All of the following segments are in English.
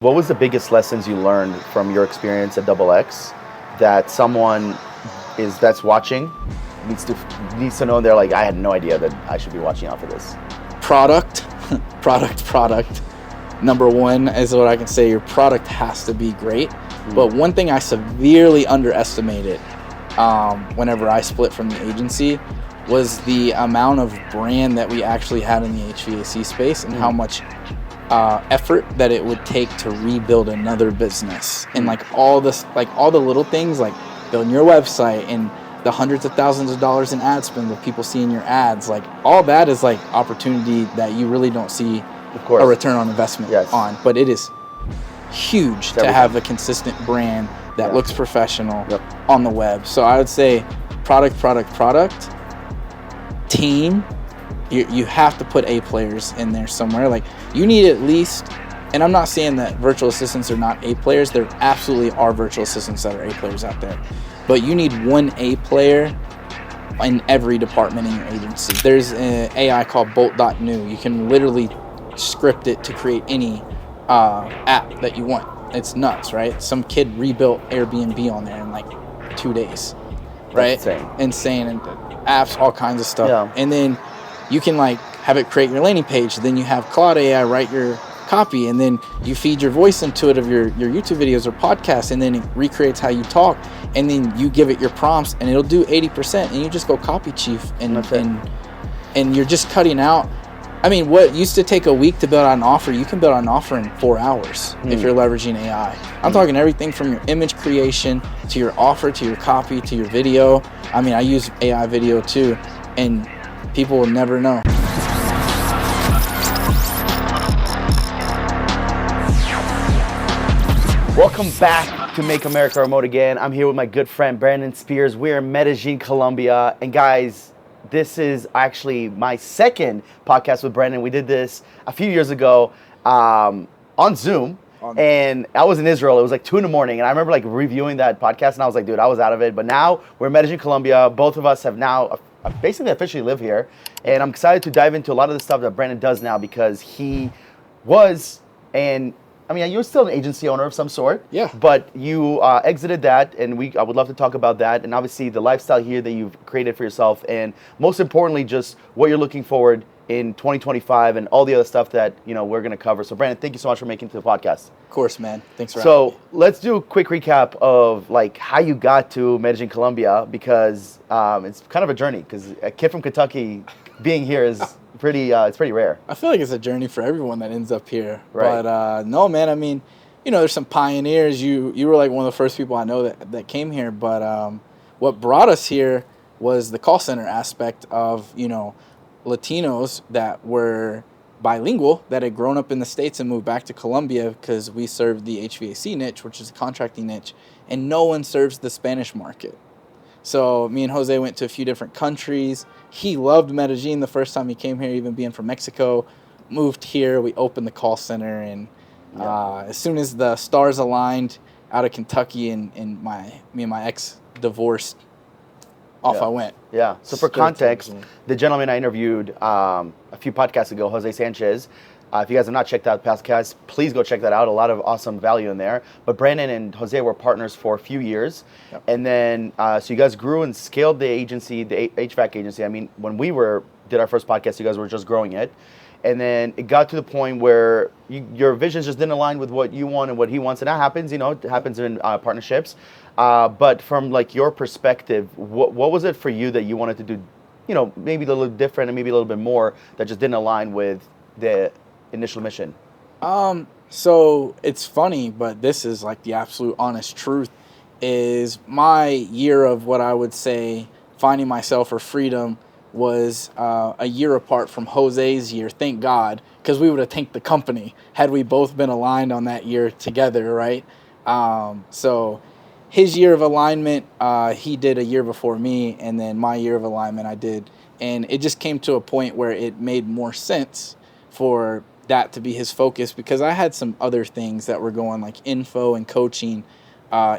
What was the biggest lessons you learned from your experience at Double X that someone that's watching needs to know? They're like, I had no idea that I should be watching out for this. Product. Number one is what I can say. Your product has to be great. But one thing I severely underestimated whenever I split from the agency was the amount of brand that we actually had in the HVAC space and how much effort that it would take to rebuild another business. And all the little things like building your website and the hundreds of thousands of dollars in ad spend with people seeing your ads, all that is opportunity that you really don't see a return on investment on. But it is huge to have a consistent brand that looks professional on the web. So I would say product, team. You have to put A players in there somewhere. You need at least, and I'm not saying that virtual assistants are not A players. There absolutely are virtual assistants that are A players out there. But you need one A player in every department in your agency. There's an AI called Bolt.new. You can literally script it to create any app that you want. It's nuts, right? Some kid rebuilt Airbnb on there in 2 days, right? That's insane. And apps, all kinds of stuff. Yeah. And then you can have it create your landing page. Then you have Claude AI write your copy, and then you feed your voice into it of your YouTube videos or podcasts, and then it recreates how you talk, and then you give it your prompts, and it'll do 80%, and you just go copy chief, and you're just cutting out. I mean, what used to take a week to build out an offer, you can build out an offer in 4 hours if you're leveraging AI. I'm talking everything from your image creation to your offer to your copy to your video. I mean, I use AI video too, and people will never know. Welcome back to Make America Remote Again. I'm here with my good friend Brandon Spears. We're in Medellin, Colombia. And guys, this is actually my second podcast with Brandon. We did this a few years ago on Zoom. And I was in Israel. It was 2 a.m. And I remember reviewing that podcast, and I was like, dude, I was out of it. But now we're in Medellin, Colombia. Both of us have now basically officially live here. And I'm excited to dive into a lot of the stuff that Brandon does now, because he was, and I mean, you're still an agency owner of some sort. Yeah. But you exited that, and I would love to talk about that, and obviously the lifestyle here that you've created for yourself, and most importantly, just what you're looking forward in 2025 and all the other stuff that we're going to cover. So, Brandon, thank you so much for making it to the podcast. Of course, man. Thanks for having me. So let's do a quick recap of how you got to Medellin, Colombia, because it's kind of a journey. Because a kid from Kentucky being here is it's pretty rare. I feel like it's a journey for everyone that ends up here. Right. But no, man. I mean, there's some pioneers. You were one of the first people I know that came here. But what brought us here was the call center aspect of Latinos that were bilingual, that had grown up in the States and moved back to Colombia, because we serve the HVAC niche, which is a contracting niche, and no one serves the Spanish market. So me and Jose went to a few different countries. He loved Medellin the first time he came here, even being from Mexico. Moved here, we opened the call center, and as soon as the stars aligned out of Kentucky and me and my ex divorced, off I went. Yeah. So for context, the gentleman I interviewed a few podcasts ago, Jose Sanchez, if you guys have not checked out past podcasts, please go check that out. A lot of awesome value in there. But Brandon and Jose were partners for a few years. Yep. And then, so you guys grew and scaled the agency, the HVAC agency. I mean, when we did our first podcast, you guys were just growing it. And then it got to the point where your visions just didn't align with what you want and what he wants. And that happens, it happens in partnerships. But from your perspective, what was it for you that you wanted to do, maybe a little different and maybe a little bit more that just didn't align with the initial mission? So it's funny, but this is the absolute honest truth, is my year of what I would say finding myself or freedom was a year apart from Jose's year. Thank God, because we would have tanked the company had we both been aligned on that year together, right? So his year of alignment, he did a year before me, and then my year of alignment I did. And it just came to a point where it made more sense for that to be his focus, because I had some other things that were going, like info and coaching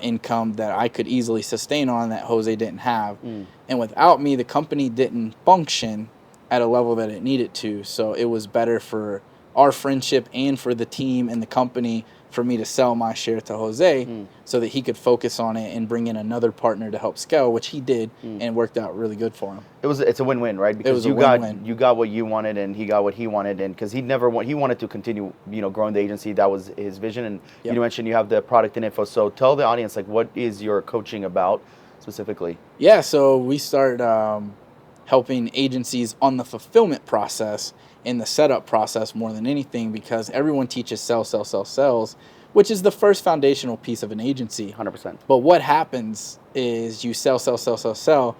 income that I could easily sustain on that Jose didn't have. And without me, the company didn't function at a level that it needed to. So it was better for our friendship and for the team and the company for me to sell my share to Jose so that he could focus on it and bring in another partner to help scale, which he did, and it worked out really good for him. It's a win-win, right? Because you got what you wanted and he got what he wanted, and because he wanted to continue, growing the agency. That was his vision. And you mentioned you have the product and info. So tell the audience, like, what is your coaching about specifically? Yeah, so we started helping agencies on the fulfillment process and the setup process more than anything, because everyone teaches sales, which is the first foundational piece of an agency. 100%. But what happens is you sell, refunds,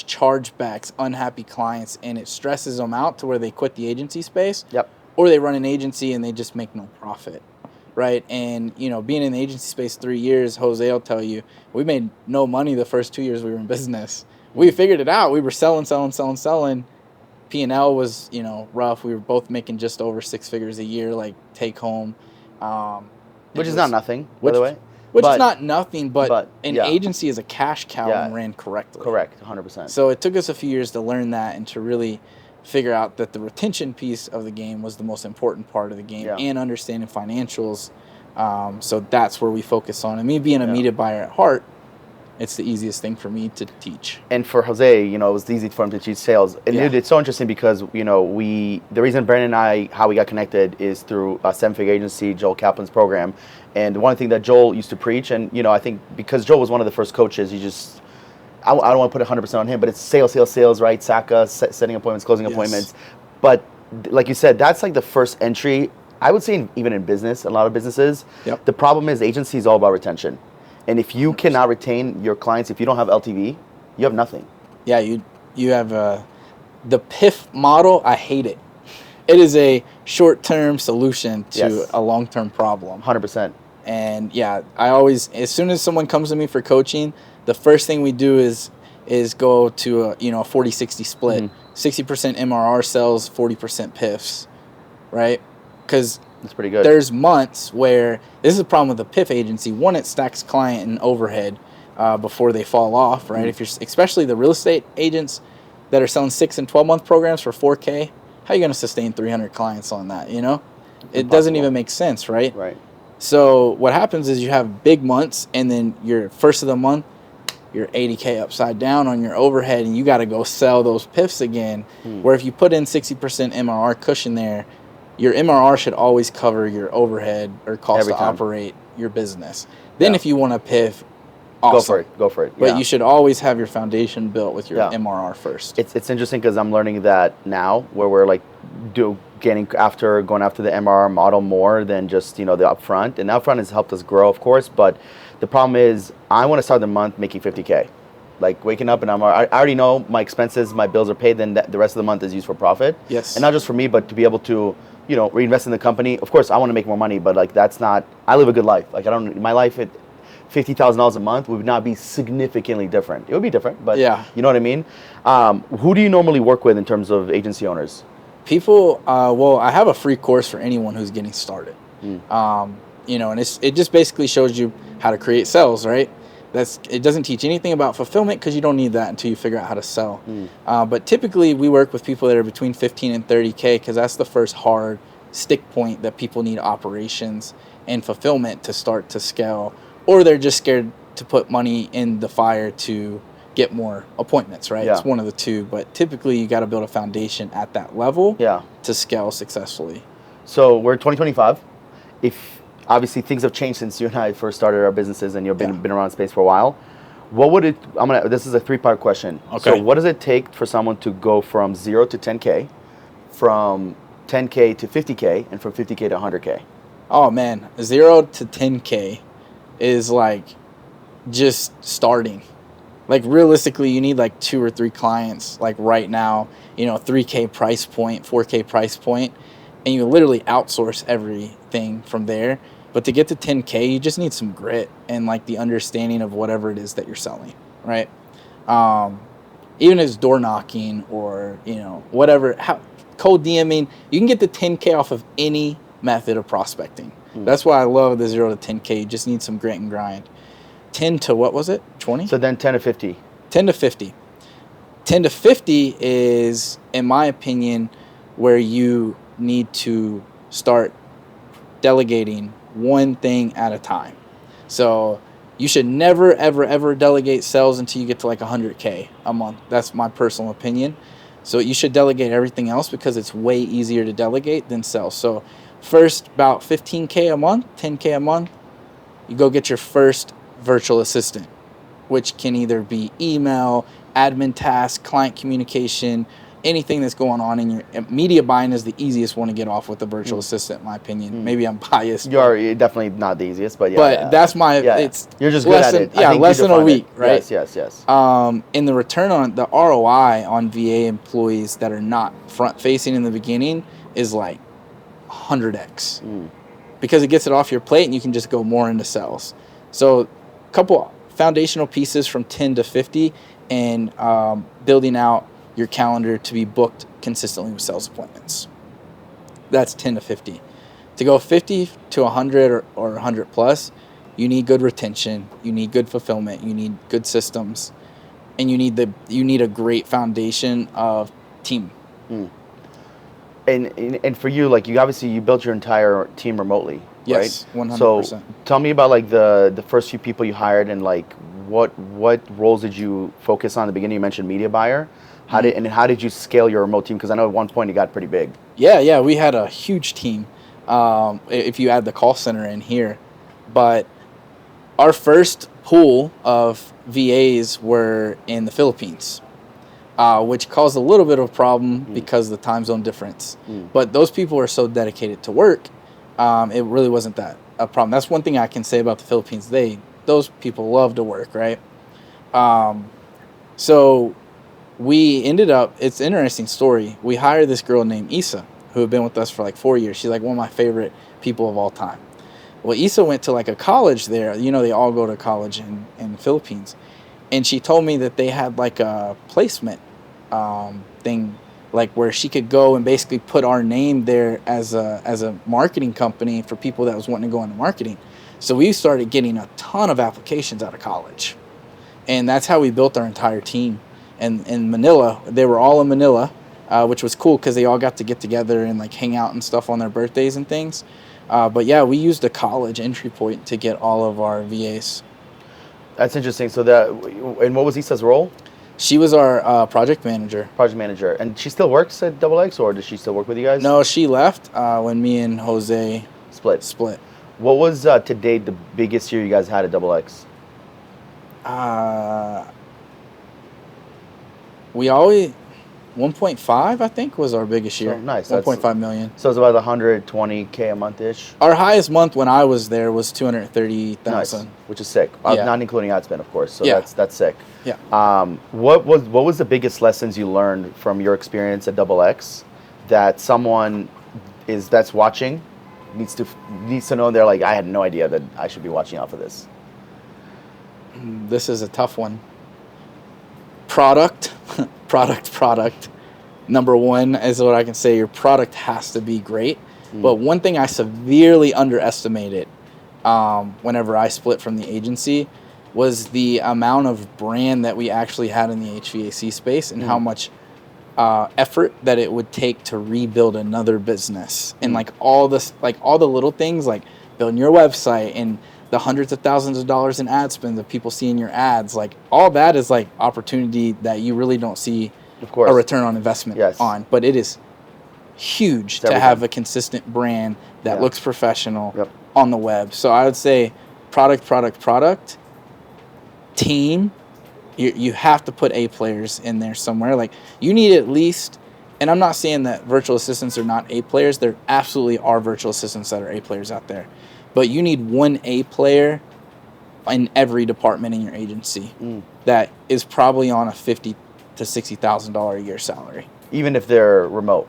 chargebacks, unhappy clients, and it stresses them out to where they quit the agency space. Yep. Or they run an agency and they just make no profit. Right. And, being in the agency space 3 years, Jose will tell you, we made no money the first 2 years we were in business. We figured it out. We were selling. P&L was, rough. We were both making just over 6 figures a year, like take home. Which is not nothing, by the way. Which is not nothing, but an agency is a cash cow when ran correctly. Correct, 100%. So it took us a few years to learn that and to really figure out that the retention piece of the game was the most important part of the game, and understanding financials. So that's where we focus on. And me being a media buyer at heart, it's the easiest thing for me to teach. And for Jose, it was easy for him to teach sales. And it's so interesting because, the reason Brandon and I, how we got connected is through a 7-figure agency, Joel Kaplan's program. And one thing that Joel used to preach, and, I think because Joel was one of the first coaches, I don't want to put 100% on him, but it's sales, right? SACA, setting appointments, closing appointments. But like you said, that's like the first entry, I would say, even in business, a lot of businesses. Yep. The problem is agency is all about retention. And if you cannot retain your clients, if you don't have LTV, you have nothing. Yeah, you have the PIF model. I hate it. It is a short-term solution to a long-term problem. 100%. And I always, as soon as someone comes to me for coaching, the first thing we do is go to a 40-60 split. 60% MRR sells, 40% PIFs, right? Because that's pretty good. There's months where this is a problem with the PIF agency. One, it stacks client and overhead before they fall off, right? If you're, especially the real estate agents that are selling 6 and 12-month programs for $4K, how are you going to sustain 300 clients on that? It doesn't even make sense, right? Right. So what happens is you have big months, and then your first of the month, you're 80K upside down on your overhead, and you got to go sell those PIFs again. Where if you put in 60% MRR cushion there, your MRR should always cover your overhead or cost to operate your business. Then if you want to PIF, awesome. Go for it. But you should always have your foundation built with your MRR first. It's interesting because I'm learning that now, where we're like going after the MRR model more than just the upfront. And upfront has helped us grow, of course, but the problem is I want to start the month making 50K. Like waking up and I already know my expenses, my bills are paid, then the rest of the month is used for profit. Yes. And not just for me, but to be able to reinvest in the company. Of course, I want to make more money, but like I live a good life. Like my life at $50,000 a month would not be significantly different. It would be different, but you know what I mean? Who do you normally work with in terms of agency owners? People, I have a free course for anyone who's getting started. And it just basically shows you how to create sales, right? It doesn't teach anything about fulfillment because you don't need that until you figure out how to sell. But typically we work with people that are between 15 and 30K because that's the first hard stick point that people need operations and fulfillment to start to scale, or they're just scared to put money in the fire to get more appointments, right? It's one of the two, but typically you got to build a foundation at that level to scale successfully. So we're in 2025. Obviously, things have changed since you and I first started our businesses, and you've been around space for a while. This is a 3-part question. Okay. So what does it take for someone to go from 0 to 10K, from 10K to 50K, and from 50K to 100K? Oh man, 0 to 10K is like just starting. Like realistically, you need like 2 or 3 clients like right now, 3K price point, 4K price point, and you literally outsource everything from there. But to get to 10K, you just need some grit and like the understanding of whatever it is that you're selling, right? Even if it's door knocking or, whatever, cold DMing, you can get to 10K off of any method of prospecting. That's why I love the 0 to 10K. You just need some grit and grind. 10 to what was it? 20? So then 10 to 50. 10 to 50. 10 to 50 is, in my opinion, where you need to start delegating one thing at a time. So you should never, ever, ever delegate sales until you get to like 100K a month. That's my personal opinion. So you should delegate everything else because it's way easier to delegate than sales. So first about 15K a month, 10K a month, you go get your first virtual assistant, which can either be email, admin tasks, client communication, anything that's going on in your media buying is the easiest one to get off with a virtual assistant, in my opinion. Maybe I'm biased. You're definitely not the easiest, but yeah. But that's my, it's you're just good at it. Yeah, less than a week, right? Yes. And the return on, the ROI on VA employees that are not front facing in the beginning is like 100x. Because it gets it off your plate and you can just go more into sales. So a couple foundational pieces from 10 to 50 and building out your calendar to be booked consistently with sales appointments. That's 10 to 50. To go 50 to 100 or 100 plus, you need good retention, you need good fulfillment, you need good systems, and you need a great foundation of team. And for you, like you built your entire team remotely, yes, right? 100%. So tell me about like the first few people you hired and like what roles did you focus on at the beginning? You mentioned media buyer. How did you scale your remote team? Because I know at one point it got pretty big. Yeah, we had a huge team. If you add the call center in here, but our first pool of VAs were in the Philippines, which caused a little bit of a problem because of the time zone difference. But those people are so dedicated to work, it really wasn't that a problem. That's one thing I can say about the Philippines. Those people love to work, right? So we ended up, it's an interesting story. We hired this girl named Isa, who had been with us for like 4 years. She's like one of my favorite people of all time. Well, Isa went to like a college there. You know, they all go to college in the Philippines. And she told me that they had like a placement thing, like where she could go and basically put our name there as a marketing company for people that was wanting to go into marketing. So we started getting a ton of applications out of college. And that's how we built our entire team. And in Manila, they were all in Manila, which was cool because they all got to get together and like hang out and stuff on their birthdays and things. But yeah, we used a college entry point to get all of our VAs. That's interesting. So and what was Isa's role? She was our project manager. Project manager. And she still works at Double X, or does she still work with you guys? No, she left when me and Jose split. What was to date the biggest year you guys had at Double X? We always 1.5, I think, was our biggest year. So, nice. 1.5 million. So it's about 120K a month-ish. Our highest month when I was there was 230,000. Nice, which is sick. Yeah. Not including ad spend, of course. So yeah. that's sick. Yeah. What was the biggest lessons you learned from your experience at Double X that someone that's watching needs to know? They're like, I had no idea that I should be watching out for this. This is a tough one. Product. Number one is what I can say. Your product has to be great. But one thing I severely underestimated whenever I split from the agency was the amount of brand that we actually had in the HVAC space and how much effort that it would take to rebuild another business. And like all the little things like building your website and the hundreds of thousands of dollars in ad spend that people see in your ads, like all that is like opportunity that you really don't see a return on investment on. But it is huge to have a consistent brand that looks professional on the web. So I would say product, team. You have to put A players in there somewhere. Like you need at least, and I'm not saying that virtual assistants are not A players. There absolutely are virtual assistants that are A players out there. But you need one A player in every department in your agency that is probably on a $50,000 to $60,000 a year salary. Even if they're remote.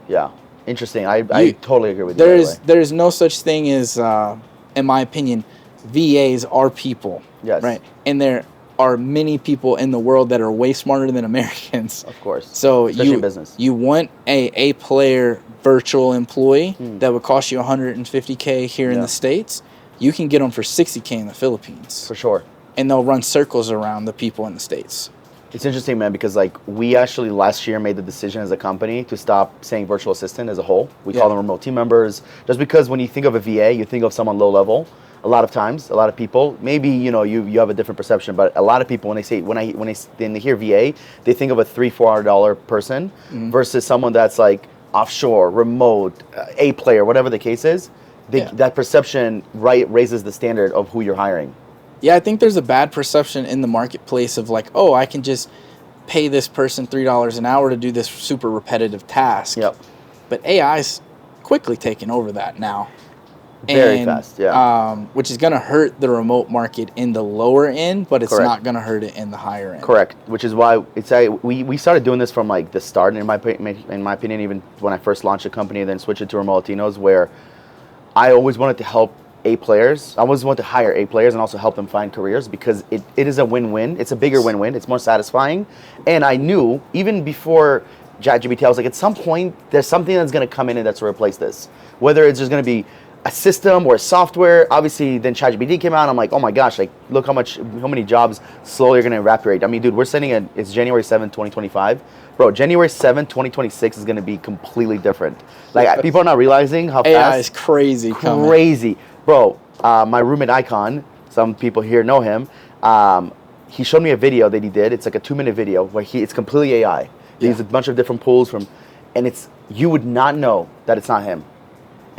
Yeah. Interesting. I totally agree with you. There's no such thing as, in my opinion, VAs are people. Yes. Right. And there are many people in the world that are way smarter than Americans. Of course. So especially in business. You want a player virtual employee that would cost you $150K here in the States. You can get them for $60K in the Philippines. For sure. And they'll run circles around the people in the States. It's interesting, man, because like we actually last year made the decision as a company to stop saying virtual assistant as a whole. We call them remote team members, just because when you think of a VA, you think of someone low level. A lot of times, a lot of people, maybe you have a different perception, but a lot of people when they hear VA, they think of a $300-400 person versus someone that's like offshore, remote, A player, whatever the case is. That perception raises the standard of who you're hiring. Yeah, I think there's a bad perception in the marketplace of like, oh, I can just pay this person $3 an hour to do this super repetitive task. Yep. But AI's quickly taking over that now. Very fast, yeah. Which is going to hurt the remote market in the lower end, but it's Correct. not going to hurt it in the higher end. Correct. Which is why we started doing this from like the start. In my opinion, even when I first launched the company, and then switched it to Remote Latinos, where I always wanted to help A players. I always wanted to hire A players and also help them find careers because it is a win-win. It's a bigger win-win. It's more satisfying. And I knew even before ChatGPT, I was like, at some point, there's something that's going to come in and that's to replace this. Whether it's just going to be a system or a software. Obviously, then ChatGPT came out. And I'm like, oh my gosh, like look how many jobs slowly are going to evaporate. I mean, dude, we're sitting at, it's January 7th, 2025. Bro, January 7th, 2026 is going to be completely different. Like people are not realizing how AI fast. is crazy. Crazy. Bro, my roommate Icon, some people here know him. He showed me a video that he did. It's like a 2-minute video where it's completely AI. He uses a bunch of different pools and you would not know that it's not him.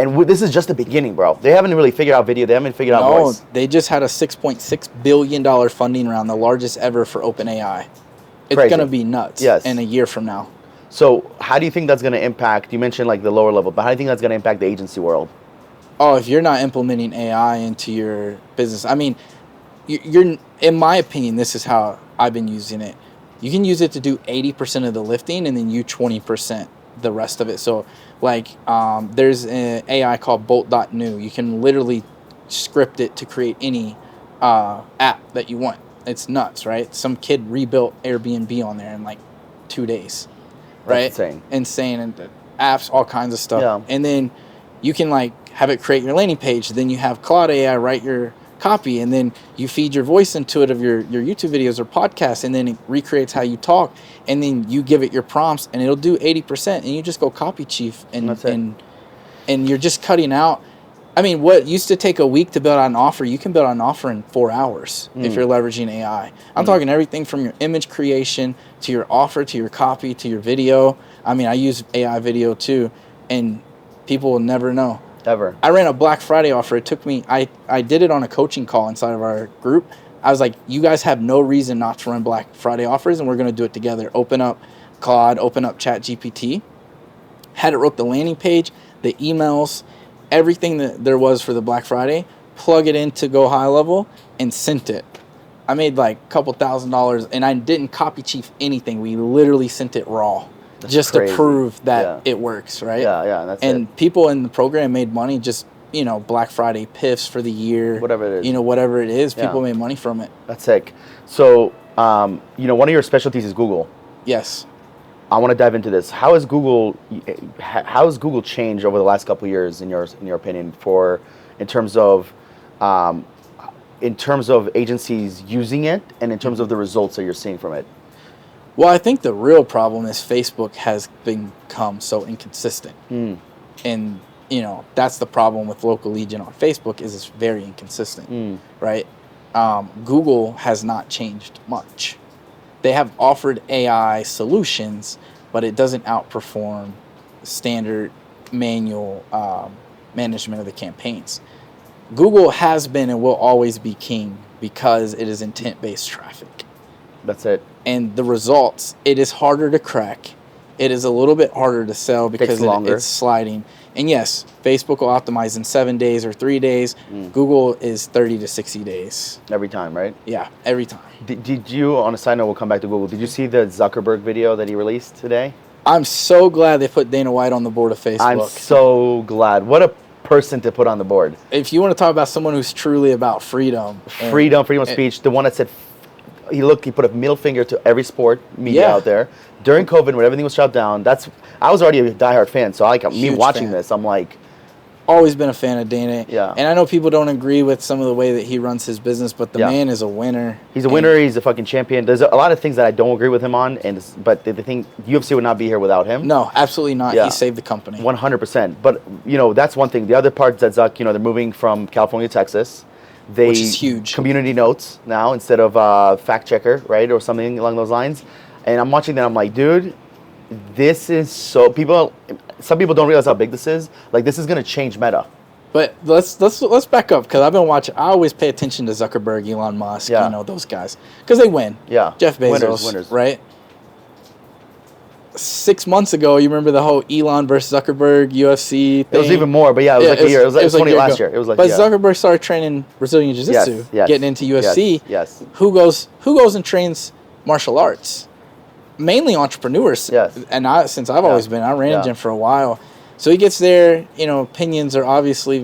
And this is just the beginning, bro. They haven't really figured out video. They haven't figured out voice. They just had a $6.6 billion funding round, the largest ever for OpenAI. It's going to be nuts in a year from now. So how do you think that's going to impact, you mentioned like the lower level, but how do you think that's going to impact the agency world? Oh, if you're not implementing AI into your business, I mean, you're in my opinion, this is how I've been using it. You can use it to do 80% of the lifting and then you 20% the rest of it. So like there's an AI called bolt.new. You can literally script it to create any app that you want. It's nuts, right? Some kid rebuilt Airbnb on there in like 2 days, right? That's insane. And apps, all kinds of stuff. Yeah. And then you can like have it create your landing page. Then you have Claude AI write your copy, and then you feed your voice into it of your YouTube videos or podcasts, and then it recreates how you talk, and then you give it your prompts, and it'll do 80%, and you just go copy chief, and you're just cutting out. I mean, what used to take a week to build out an offer, you can build out an offer in 4 hours if you're leveraging AI. I'm talking everything from your image creation to your offer to your copy to your video. I mean, I use AI video too, and people will never know. Ever. I ran a Black Friday offer. It took me, I did it on a coaching call inside of our group. I was like, you guys have no reason not to run Black Friday offers, and we're going to do it together. Open up Claude, open up ChatGPT. Had it wrote the landing page, the emails, everything that there was for the Black Friday, plug it into Go High Level, and sent it. I made like a couple $1,000s, and I didn't copy chief anything. We literally sent it raw. That's just crazy. To prove that it works, right? Yeah, that's it. And people in the program made money just, Black Friday piffs for the year. Whatever it is. Whatever it is, people made money from it. That's sick. So, one of your specialties is Google. Yes. I want to dive into this. How has Google changed over the last couple of years, in your opinion, in terms of agencies using it and in terms of the results that you're seeing from it? Well, I think the real problem is Facebook has become so inconsistent. And, that's the problem with Local Legion on Facebook is it's very inconsistent, right? Google has not changed much. They have offered AI solutions, but it doesn't outperform standard manual management of the campaigns. Google has been and will always be king because it is intent-based traffic. That's it. And the results, it is harder to crack. It is a little bit harder to sell because it's sliding. And yes, Facebook will optimize in 7 days or 3 days. Google is 30 to 60 days. Every time, right? Yeah, every time. Did you, on a side note, we'll come back to Google, did you see the Zuckerberg video that he released today? I'm so glad they put Dana White on the board of Facebook. I'm so glad. What a person to put on the board. If you want to talk about someone who's truly about freedom. Freedom of speech. The one that said, he put a middle finger to every sport media out there. During COVID, when everything was shut down, I was already a diehard fan. So me watching this, I'm like, always been a fan of Dana. Yeah. And I know people don't agree with some of the way that he runs his business, but the man is a winner. He's a winner. He's a fucking champion. There's a lot of things that I don't agree with him on, but the thing, UFC would not be here without him. No, absolutely not. Yeah. He saved the company. 100%. But, that's one thing. The other part that Zuck, they're moving from California to Texas. Which is huge. Community notes now instead of fact checker, right, or something along those lines. And I'm watching that. I'm like, dude, this is so some people don't realize how big this is. Like, this is gonna change meta. But let's back up, because I've been watching. I always pay attention to Zuckerberg, Elon Musk, those guys, because they win. Yeah. Jeff Bezos, winners. Right? 6 months ago, you remember the whole Elon versus Zuckerberg UFC thing? It was even more, but it was like a year. It was 20 last year. It was like, but Zuckerberg started training Brazilian Jiu-Jitsu, getting into UFC. Yes. Who goes and trains martial arts? Mainly entrepreneurs. Yes. And since I've always been, I ran a gym for a while. So he gets there, opinions are obviously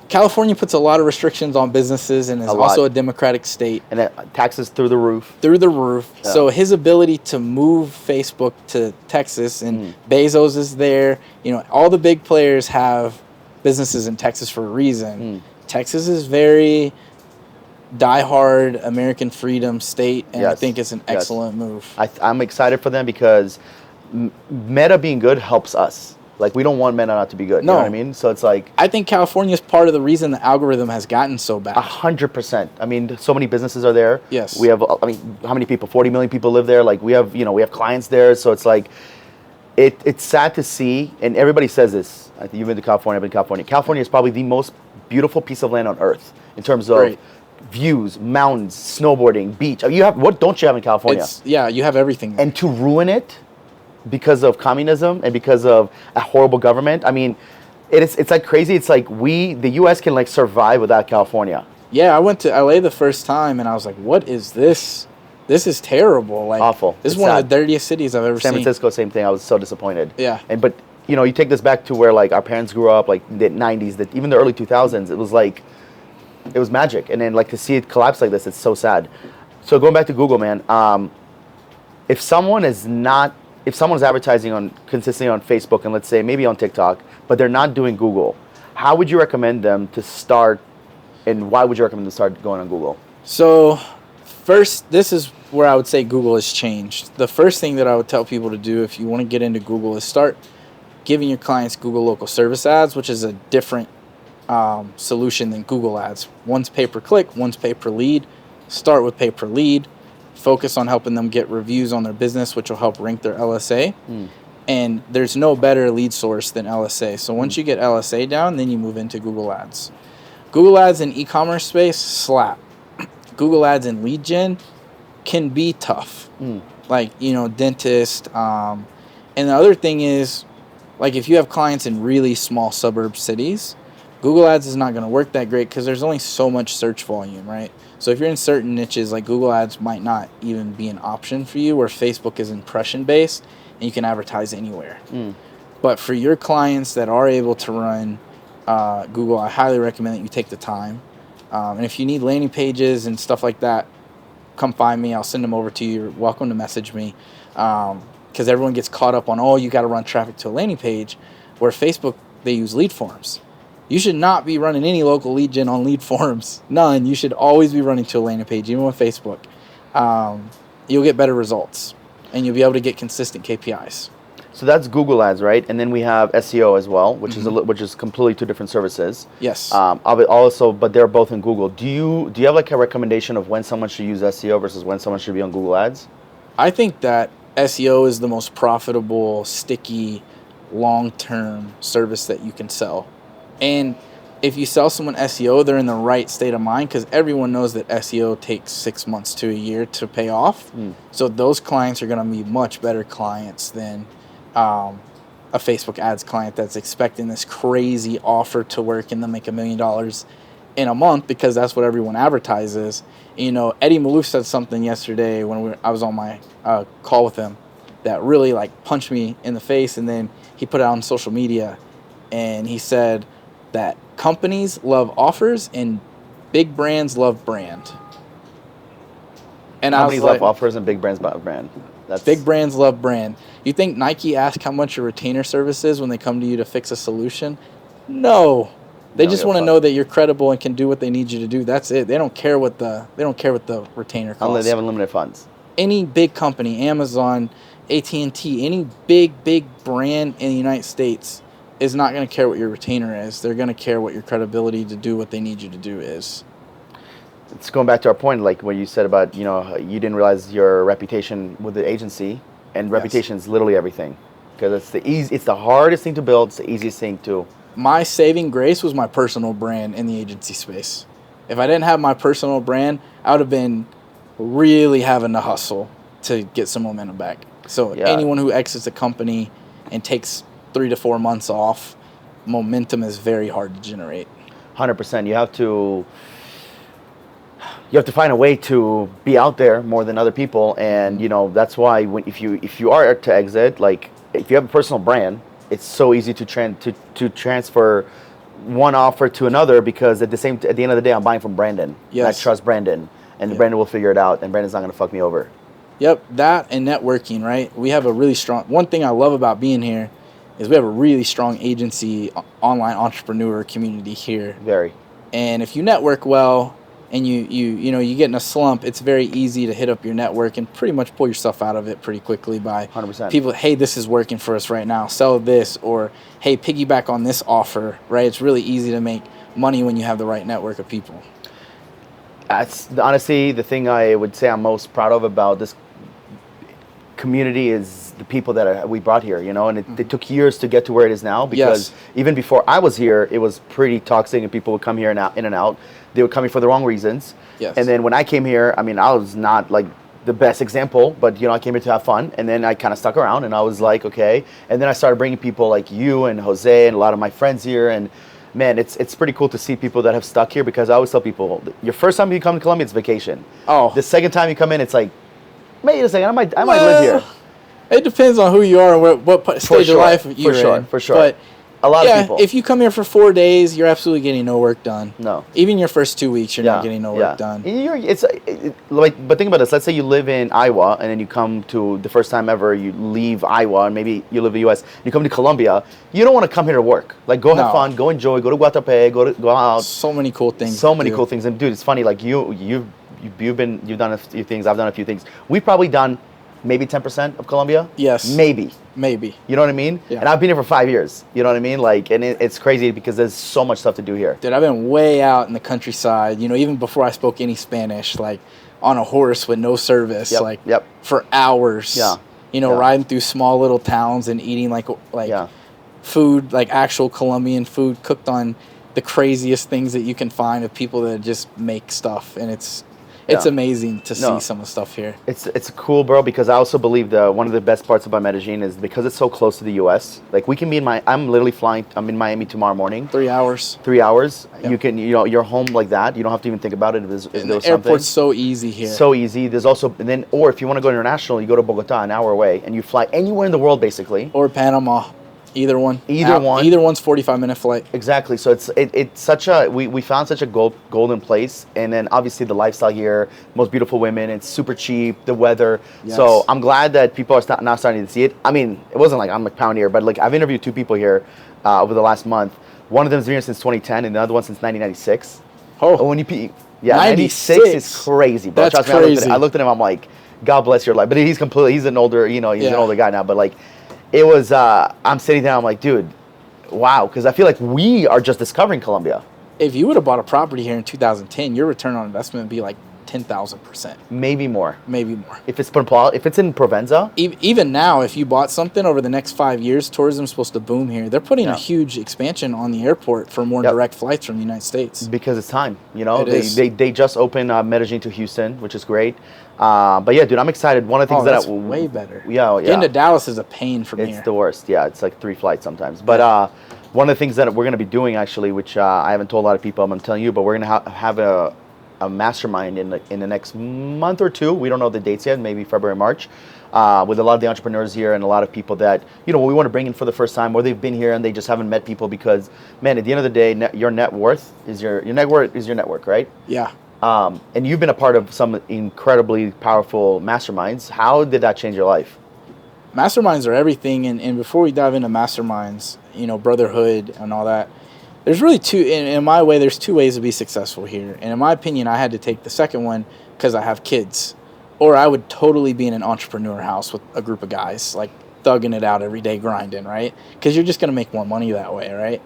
California puts a lot of restrictions on businesses and is also a democratic state. And taxes through the roof. Yeah. So his ability to move Facebook to Texas, and Bezos is there. All the big players have businesses in Texas for a reason. Texas is very diehard American freedom state, and I think it's an excellent move. I'm excited for them because Meta being good helps us. Like, we don't want Meta not to be good. You know what I mean? So it's like, I think California is part of the reason the algorithm has gotten so bad. 100%. I mean, so many businesses are there. Yes. We have, how many people? 40 million people live there. Like, we have clients there. So it's like, it's sad to see, and everybody says this. I think you've been to California, I've been to California. California is probably the most beautiful piece of land on earth in terms of views, mountains, snowboarding, beach. What don't you have in California? You have everything. And to ruin it because of communism and because of a horrible government, I mean, it's like crazy. It's like the U.S. can like survive without California. Yeah, I went to LA the first time and I was like, what is this? This is terrible. Like, awful. This is one of the dirtiest cities I've ever seen. San Francisco, same thing. I was so disappointed. Yeah. But you take this back to where like our parents grew up, like the 90s, even the early 2000s. It was like, it was magic. And then like to see it collapse like this, it's so sad. So going back to Google, man, if someone is advertising consistently on Facebook and let's say maybe on TikTok, but they're not doing Google, how would you recommend them to start, and why would you recommend them to start going on Google? So first, this is where I would say Google has changed. The first thing that I would tell people to do if you want to get into Google is start giving your clients Google local service ads, which is a different solution than Google ads. One's pay-per-click, one's pay-per-lead. Start with pay-per-lead. Focus on helping them get reviews on their business, which will help rank their LSA. And there's no better lead source than LSA. So once you get LSA down, then you move into Google ads. Google ads in e-commerce space, slap. Google ads in lead gen can be tough. Like, dentist. And the other thing is, like, if you have clients in really small suburb cities, Google ads is not going to work that great because there's only so much search volume, right? So if you're in certain niches, like Google ads might not even be an option for you, where Facebook is impression based and you can advertise anywhere. But for your clients that are able to run Google, I highly recommend that you take the time. And if you need landing pages and stuff like that, come find me. I'll send them over to you. You're welcome to message me. Because everyone gets caught up on, you got to run traffic to a landing page, where Facebook, they use lead forms. You should not be running any local lead gen on lead forms. None. You should always be running to a landing page, even with Facebook. You'll get better results, and you'll be able to get consistent KPIs. So that's Google ads, right? And then we have SEO as well, which is completely two different services. Yes. Also, but they're both in Google. Do you have like a recommendation of when someone should use SEO versus when someone should be on Google ads? I think that SEO is the most profitable, sticky, long-term service that you can sell. And if you sell someone SEO, they're in the right state of mind, because everyone knows that SEO takes 6 months to a year to pay off. So those clients are going to be much better clients than a Facebook ads client that's expecting this crazy offer to work and then make $1 million in a month, because that's what everyone advertises. Eddie Malouf said something yesterday when I was on my call with him that really like punched me in the face, and then he put it out on social media, and he said that companies love offers and big brands love brand. And companies love offers and big brands love brand. Big brands love brand. You think Nike asks how much your retainer service is when they come to you to fix a solution? No. They don't just give a want to fuck. know that you're credible and can do what they need you to do. That's it. They don't care what the retainer Unless costs. they have unlimited funds. Any big company, Amazon, AT&T, any big brand in the United States is not going to care what your retainer is. They're going to care what your credibility to do what they need you to do is. It's going back to our point, like what you said about, you know, you didn't realize your reputation with the agency, and reputation is literally everything, because it's the hardest thing to build. It's the easiest thing to. My saving grace was my personal brand in the agency space. If I didn't have my personal brand, I would have been really having to hustle to get some momentum back. So anyone who exits a company and takes 3 to 4 months off, momentum is very hard to generate. 100%. You have to find a way to be out there more than other people, and you know that's why if you are to exit, like if you have a personal brand, it's so easy to transfer one offer to another, because at the end of the day, I'm buying from Brandon. Yes. And I trust Brandon, and Brandon will figure it out, and Brandon's not going to fuck me over. Yep, that and networking, right? We have a really strong. One thing I love about being here is we have a really strong agency online entrepreneur community here. Very. And if you network well, and you get in a slump, it's very easy to hit up your network and pretty much pull yourself out of it pretty quickly by 100%. People, hey, this is working for us right now, sell this, or hey, piggyback on this offer, right? It's really easy to make money when you have the right network of people. That's honestly the thing I would say I'm most proud of about this community is the people that we brought here, you know, and it took years to get to where it is now, because even before I was here, it was pretty toxic and people would come here and out, in and out. They would come here for the wrong reasons. Yes. And then when I came here, I mean, I was not like the best example, but you know, I came here to have fun, and then I kind of stuck around, and I was like, okay. And then I started bringing people like you and Jose and a lot of my friends here, and man, it's pretty cool to see people that have stuck here, because I always tell people, your first time you come to Colombia, it's vacation. Oh. The second time you come in, it's like, wait a second, I might live here. It depends on who you are and what stage of life you're in. For sure. But a lot of people. If you come here for 4 days, you're absolutely getting no work done. No. Even your first 2 weeks, you're not getting no work done. But think about this. Let's say you live in Iowa, and then you come to the first time ever, you leave Iowa, and maybe you live in the U.S., you come to Colombia. You don't want to come here to work. Like, go have fun, go enjoy, go to Guatapé, go out. So many cool things. So many cool things. And dude, it's funny. Like you've done a few things. I've done a few things. We've probably done maybe 10% of Colombia. Yes. Maybe. You know what I mean? Yeah. And I've been here for 5 years. You know what I mean? Like, and it's crazy because there's so much stuff to do here. Dude, I've been way out in the countryside, you know, even before I spoke any Spanish, like on a horse with no service, for hours. Yeah. You know, riding through small little towns and eating like food, like actual Colombian food cooked on the craziest things that you can find of people that just make stuff. And it's amazing to see some of the stuff here. It's cool, bro, because I also believe one of the best parts about Medellin is because it's so close to the U.S. Like, we can be I'm literally flying. I'm in Miami tomorrow morning. 3 hours. 3 hours. Yep. You're home like that. You don't have to even think about it. The airport's so easy here. So easy. There's also, or if you want to go international, you go to Bogota, an hour away, and you fly anywhere in the world, basically. Or Panama. Either one. Either one's 45-minute flight. Exactly. So it's such a we found such a golden place, and then obviously the lifestyle here, most beautiful women, it's super cheap, the weather. Yes. So I'm glad that people are now starting to see it. I mean, it wasn't like I'm a pioneer, but like I've interviewed 2 people here over the last month. One of them's been here since 2010, and the other one since 1996. Oh, when 96 is crazy, bro. That's crazy. I looked at him. I'm like, God bless your life. But he's an older, he's an older guy now. But like, it was, I'm sitting there, I'm like, dude, wow, because I feel like we are just discovering Colombia. If you would have bought a property here in 2010, your return on investment would be like 10,000%. Maybe more. If it's in Provenza. Even now, if you bought something over the next 5 years, tourism's supposed to boom here. They're putting a huge expansion on the airport for more direct flights from the United States. Because it's time, They just opened Medellin to Houston, which is great. But yeah, dude, I'm excited. One of the things that's way better. Yeah. Getting to Dallas is a pain from here. It's the worst. Yeah, it's like 3 flights sometimes. But one of the things that we're going to be doing, actually, which I haven't told a lot of people, I'm going to tell you, but we're going to have a mastermind in the next month or 2. We don't know the dates yet, maybe February, March, with a lot of the entrepreneurs here and a lot of people that, we want to bring in for the first time, or they've been here and they just haven't met people, because, man, at the end of the day, your net worth is your network, right? Yeah. And you've been a part of some incredibly powerful masterminds. How did that change your life? Masterminds are everything. And before we dive into masterminds, brotherhood and all that, There's really two, in my way, there's two ways to be successful here. And in my opinion, I had to take the second one because I have kids. Or I would totally be in an entrepreneur house with a group of guys, like thugging it out every day, grinding, right? Because you're just going to make more money that way, right?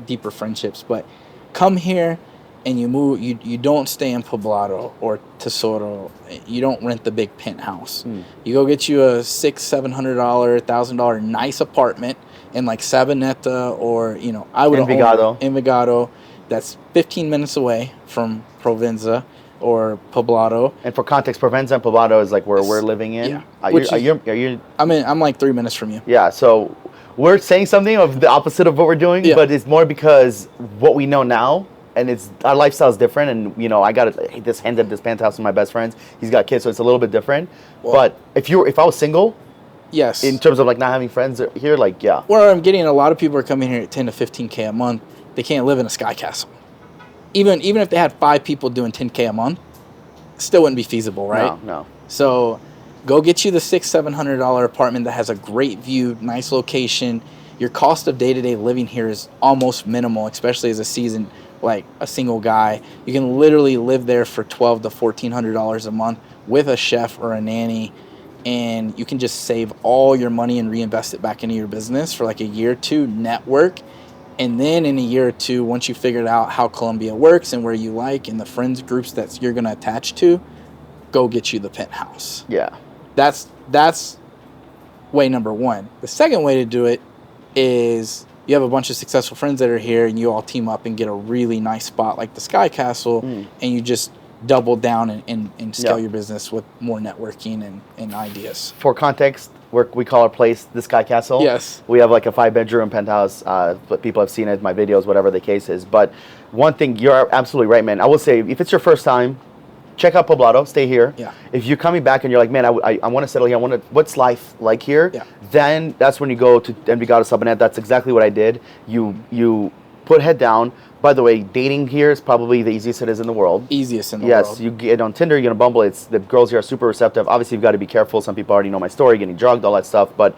Deeper friendships. But come here and you move, you don't stay in Poblado or Tesoro. You don't rent the big penthouse. You go get you a $600-$700, $1,000 nice apartment in like Sabaneta or, I would Envigado. That's 15 minutes away from Provenza or Poblado. And for context, Provenza and Poblado is like where we're living in. Yeah. I'm like 3 minutes from you. Yeah, so we're saying something of the opposite of what we're doing, but it's more because what we know now, and it's our lifestyle is different. And I got this penthouse with my best friends. He's got kids, so it's a little bit different. Well, but if I was single, yes, in terms of like not having friends here, like where I'm getting a lot of people are coming here at 10 to 15K a month. They can't live in a sky castle. Even if they had 5 people doing 10K a month, still wouldn't be feasible, right? No. So go get you the $600-$700 apartment that has a great view, nice location. Your cost of day-to-day living here is almost minimal, especially as a single guy. You can literally live there for $1,200 to $1,400 a month with a chef or a nanny, and you can just save all your money and reinvest it back into your business for like a year or two, network. And then in a year or two, once you figured out how Colombia works and where you like and the friends groups that you're going to attach to, go get you the penthouse. Yeah. That's way number one. The second way to do it is you have a bunch of successful friends that are here and you all team up and get a really nice spot like the Sky Castle, and you just double down and scale your business with more networking and ideas. For context, we call our place the Sky Castle. Yes. We have like a 5-bedroom penthouse. But people have seen it, my videos, whatever the case is. But one thing, you're absolutely right, man. I will say, if it's your first time, check out Poblado, stay here. Yeah. If you're coming back and you're like, man, I want to settle here, what's life like here? Yeah. Then that's when you go to Envigado, Sabaneta. That's exactly what I did. You put head down. By the way, dating here is probably the easiest it is in the world. Easiest in the world. Yes, you get on Tinder, you get on Bumble. The girls here are super receptive. Obviously, you've got to be careful. Some people already know my story, getting drugged, all that stuff. But,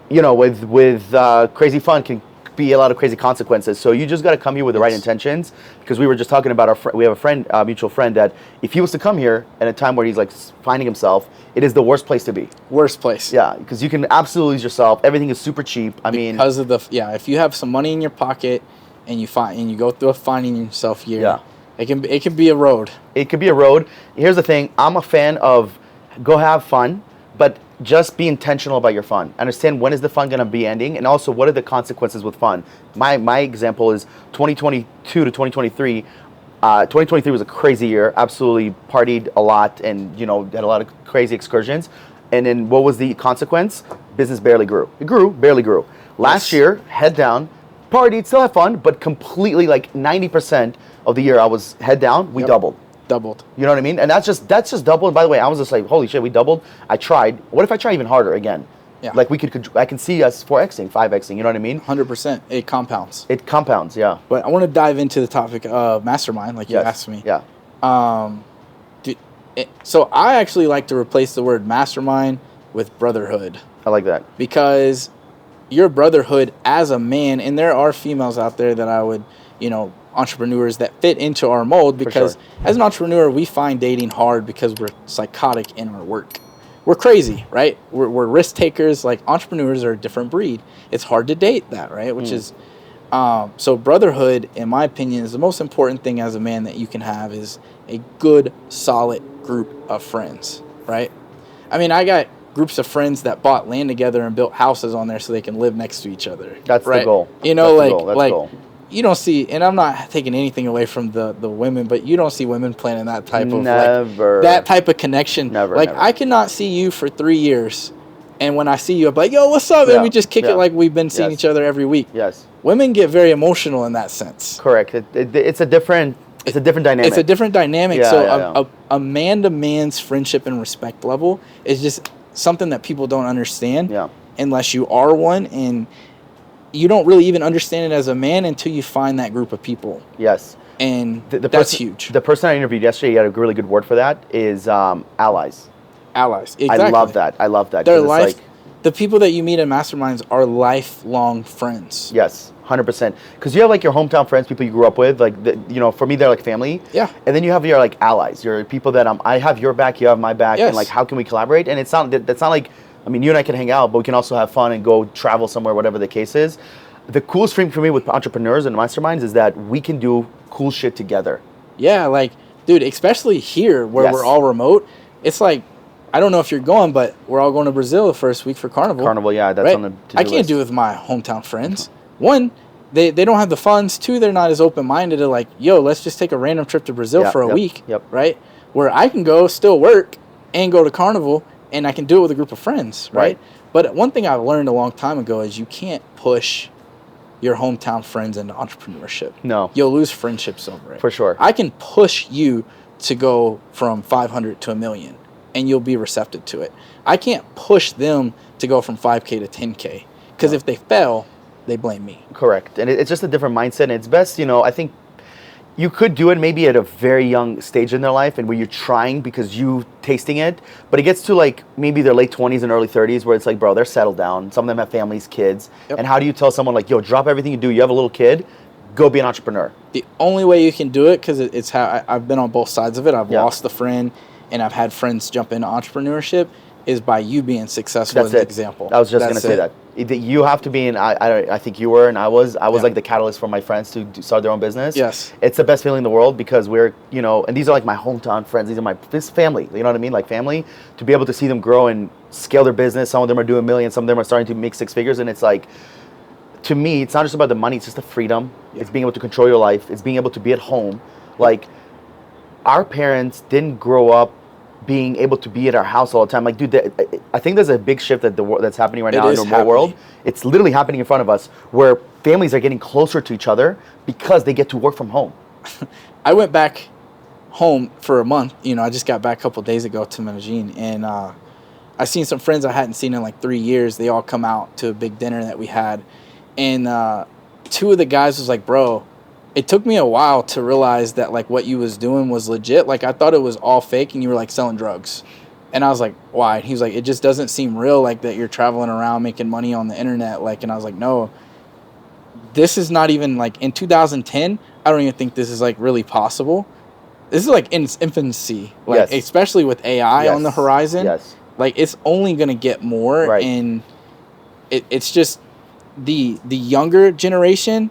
with crazy fun can be a lot of crazy consequences. So you just got to come here with the right intentions. Because we were just talking about we have a friend, mutual friend, that if he was to come here at a time where he's like finding himself, it is the worst place to be. Worst place. Yeah, because you can absolutely lose yourself. Everything is super cheap. Because of if you have some money in your pocket, and you go through a finding yourself year, it can be a road. It could be a road. Here's the thing: I'm a fan of go have fun, but just be intentional about your fun. Understand when is the fun going to be ending, and also what are the consequences with fun. My example is 2022 to 2023. 2023 was a crazy year. Absolutely partied a lot, and had a lot of crazy excursions. And then what was the consequence? Business barely grew. It grew, barely grew. Last year, head down. Partied, still had fun, but completely like 90% of the year I was head down. We doubled. You know what I mean? And that's just doubled. By the way, I was just like, holy shit, we doubled. I tried. What if I try even harder again? Yeah. Like I can see us 4xing, 5xing. You know what I mean? 100%. It compounds. Yeah. But I want to dive into the topic of mastermind, like you asked me. Yeah. So I actually like to replace the word mastermind with brotherhood. I like that because your brotherhood as a man, and there are females out there that I would, entrepreneurs that fit into our mold, because as an entrepreneur, we find dating hard because we're psychotic in our work. We're crazy, right? We're risk takers. Like, entrepreneurs are a different breed. It's hard to date that, right? Which is, so brotherhood, in my opinion, is the most important thing as a man that you can have, is a good, solid group of friends, right? I mean, I got groups of friends that bought land together and built houses on there so they can live next to each other. That's right? the goal. That's the goal. You don't see, and I'm not taking anything away from the women, but you don't see women planning that type of that type of connection. Never. I cannot see you for 3 years, and when I see you, I'm like, yo, what's up? And we just kick it like we've been seeing each other every week. Yes. Women get very emotional in that sense. Correct. It's a different dynamic. It's a different dynamic. Yeah, a man to man's friendship and respect level is just something that people don't understand unless you are one, and you don't really even understand it as a man until you find that group of people. Yes. And that's huge. The person I interviewed yesterday, he had a really good word for that, is allies. Allies. Exactly. I love that. They're the people that you meet in masterminds are lifelong friends. Yes. 100%. Because you have like your hometown friends, people you grew up with, like for me they're like family. Yeah. And then you have your like allies, your people that I have your back, you have my back, Yes. and like how can we collaborate? And that's not like, I mean, you and I can hang out, but we can also have fun and go travel somewhere, whatever the case is. The coolest thing for me with entrepreneurs and masterminds is that we can do cool shit together. Yeah, like, dude, especially here where Yes. we're all remote, it's like, I don't know if you're going, but we're all going to Brazil the first week for Carnival. Carnival, yeah, that's right? on the to-do I can't list. do it with my hometown friends. One, they don't have the funds. Two, they're not as open-minded to like, yo, let's just take a random trip to Brazil for a week, right? Where I can go, still work, and go to Carnival, and I can do it with a group of friends, right? But one thing I've learned a long time ago is you can't push your hometown friends into entrepreneurship. No. You'll lose friendships over it. For sure. I can push you to go from 500 to $1 million, and you'll be receptive to it. I can't push them to go from 5K to 10K, because if they fail, they blame me. Correct. And it's just a different mindset. And it's best, I think you could do it maybe at a very young stage in their life and where you're trying because you tasting it, but it gets to like maybe their late 20s and early 30s where it's like, bro, they're settled down. Some of them have families, kids. Yep. And how do you tell someone like, yo, drop everything you do. You have a little kid, go be an entrepreneur. The only way you can do it, because it's how I've been on both sides of it. I've lost a friend and I've had friends jump into entrepreneurship, is by you being successful as an example. I was just going to say that. You have to be in, I think you were, and I was like the catalyst for my friends to start their own business. Yes. It's the best feeling in the world because we're, and these are like my hometown friends. These are this family, you know what I mean? Like family, to be able to see them grow and scale their business. Some of them are doing millions, some of them are starting to make six figures. And it's like, to me, it's not just about the money, it's just the freedom. Yeah. It's being able to control your life. It's being able to be at home. Like, our parents didn't grow up being able to be at our house all the time. Like, dude, I think there's a big shift that's happening right now in the remote world. It's literally happening in front of us where families are getting closer to each other because they get to work from home. I went back home for a month. I just got back a couple of days ago to Medellin, and I seen some friends I hadn't seen in like 3 years. They all come out to a big dinner that we had, and two of the guys was like, bro, it took me a while to realize that like what you was doing was legit. Like I thought it was all fake and you were like selling drugs. And I was like, why? And he was like, it just doesn't seem real, like that you're traveling around making money on the internet. Like, and I was like, no, this is not even like in 2010. I don't even think this is like really possible. This is like in its infancy, like especially with AI on the horizon. Yes. Like it's only going to get more. Right. And it's just the younger generation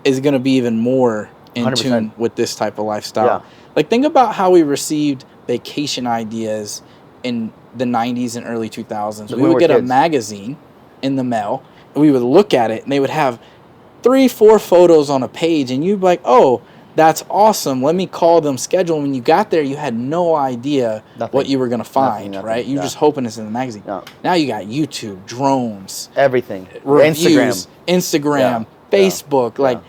is going to be even more in 100%. tune with this type of lifestyle. Yeah. Like, think about how we received vacation ideas in the 90s and early 2000s. We would get a magazine in the mail, and we would look at it, and they would have 3-4 photos on a page, and you'd be like, oh, that's awesome. Let me call them, schedule. When you got there, you had no idea what you were going to find, right? You're just hoping it's in the magazine. Yeah. Now you got YouTube, drones. Everything. Reviews, Instagram, Facebook. Like,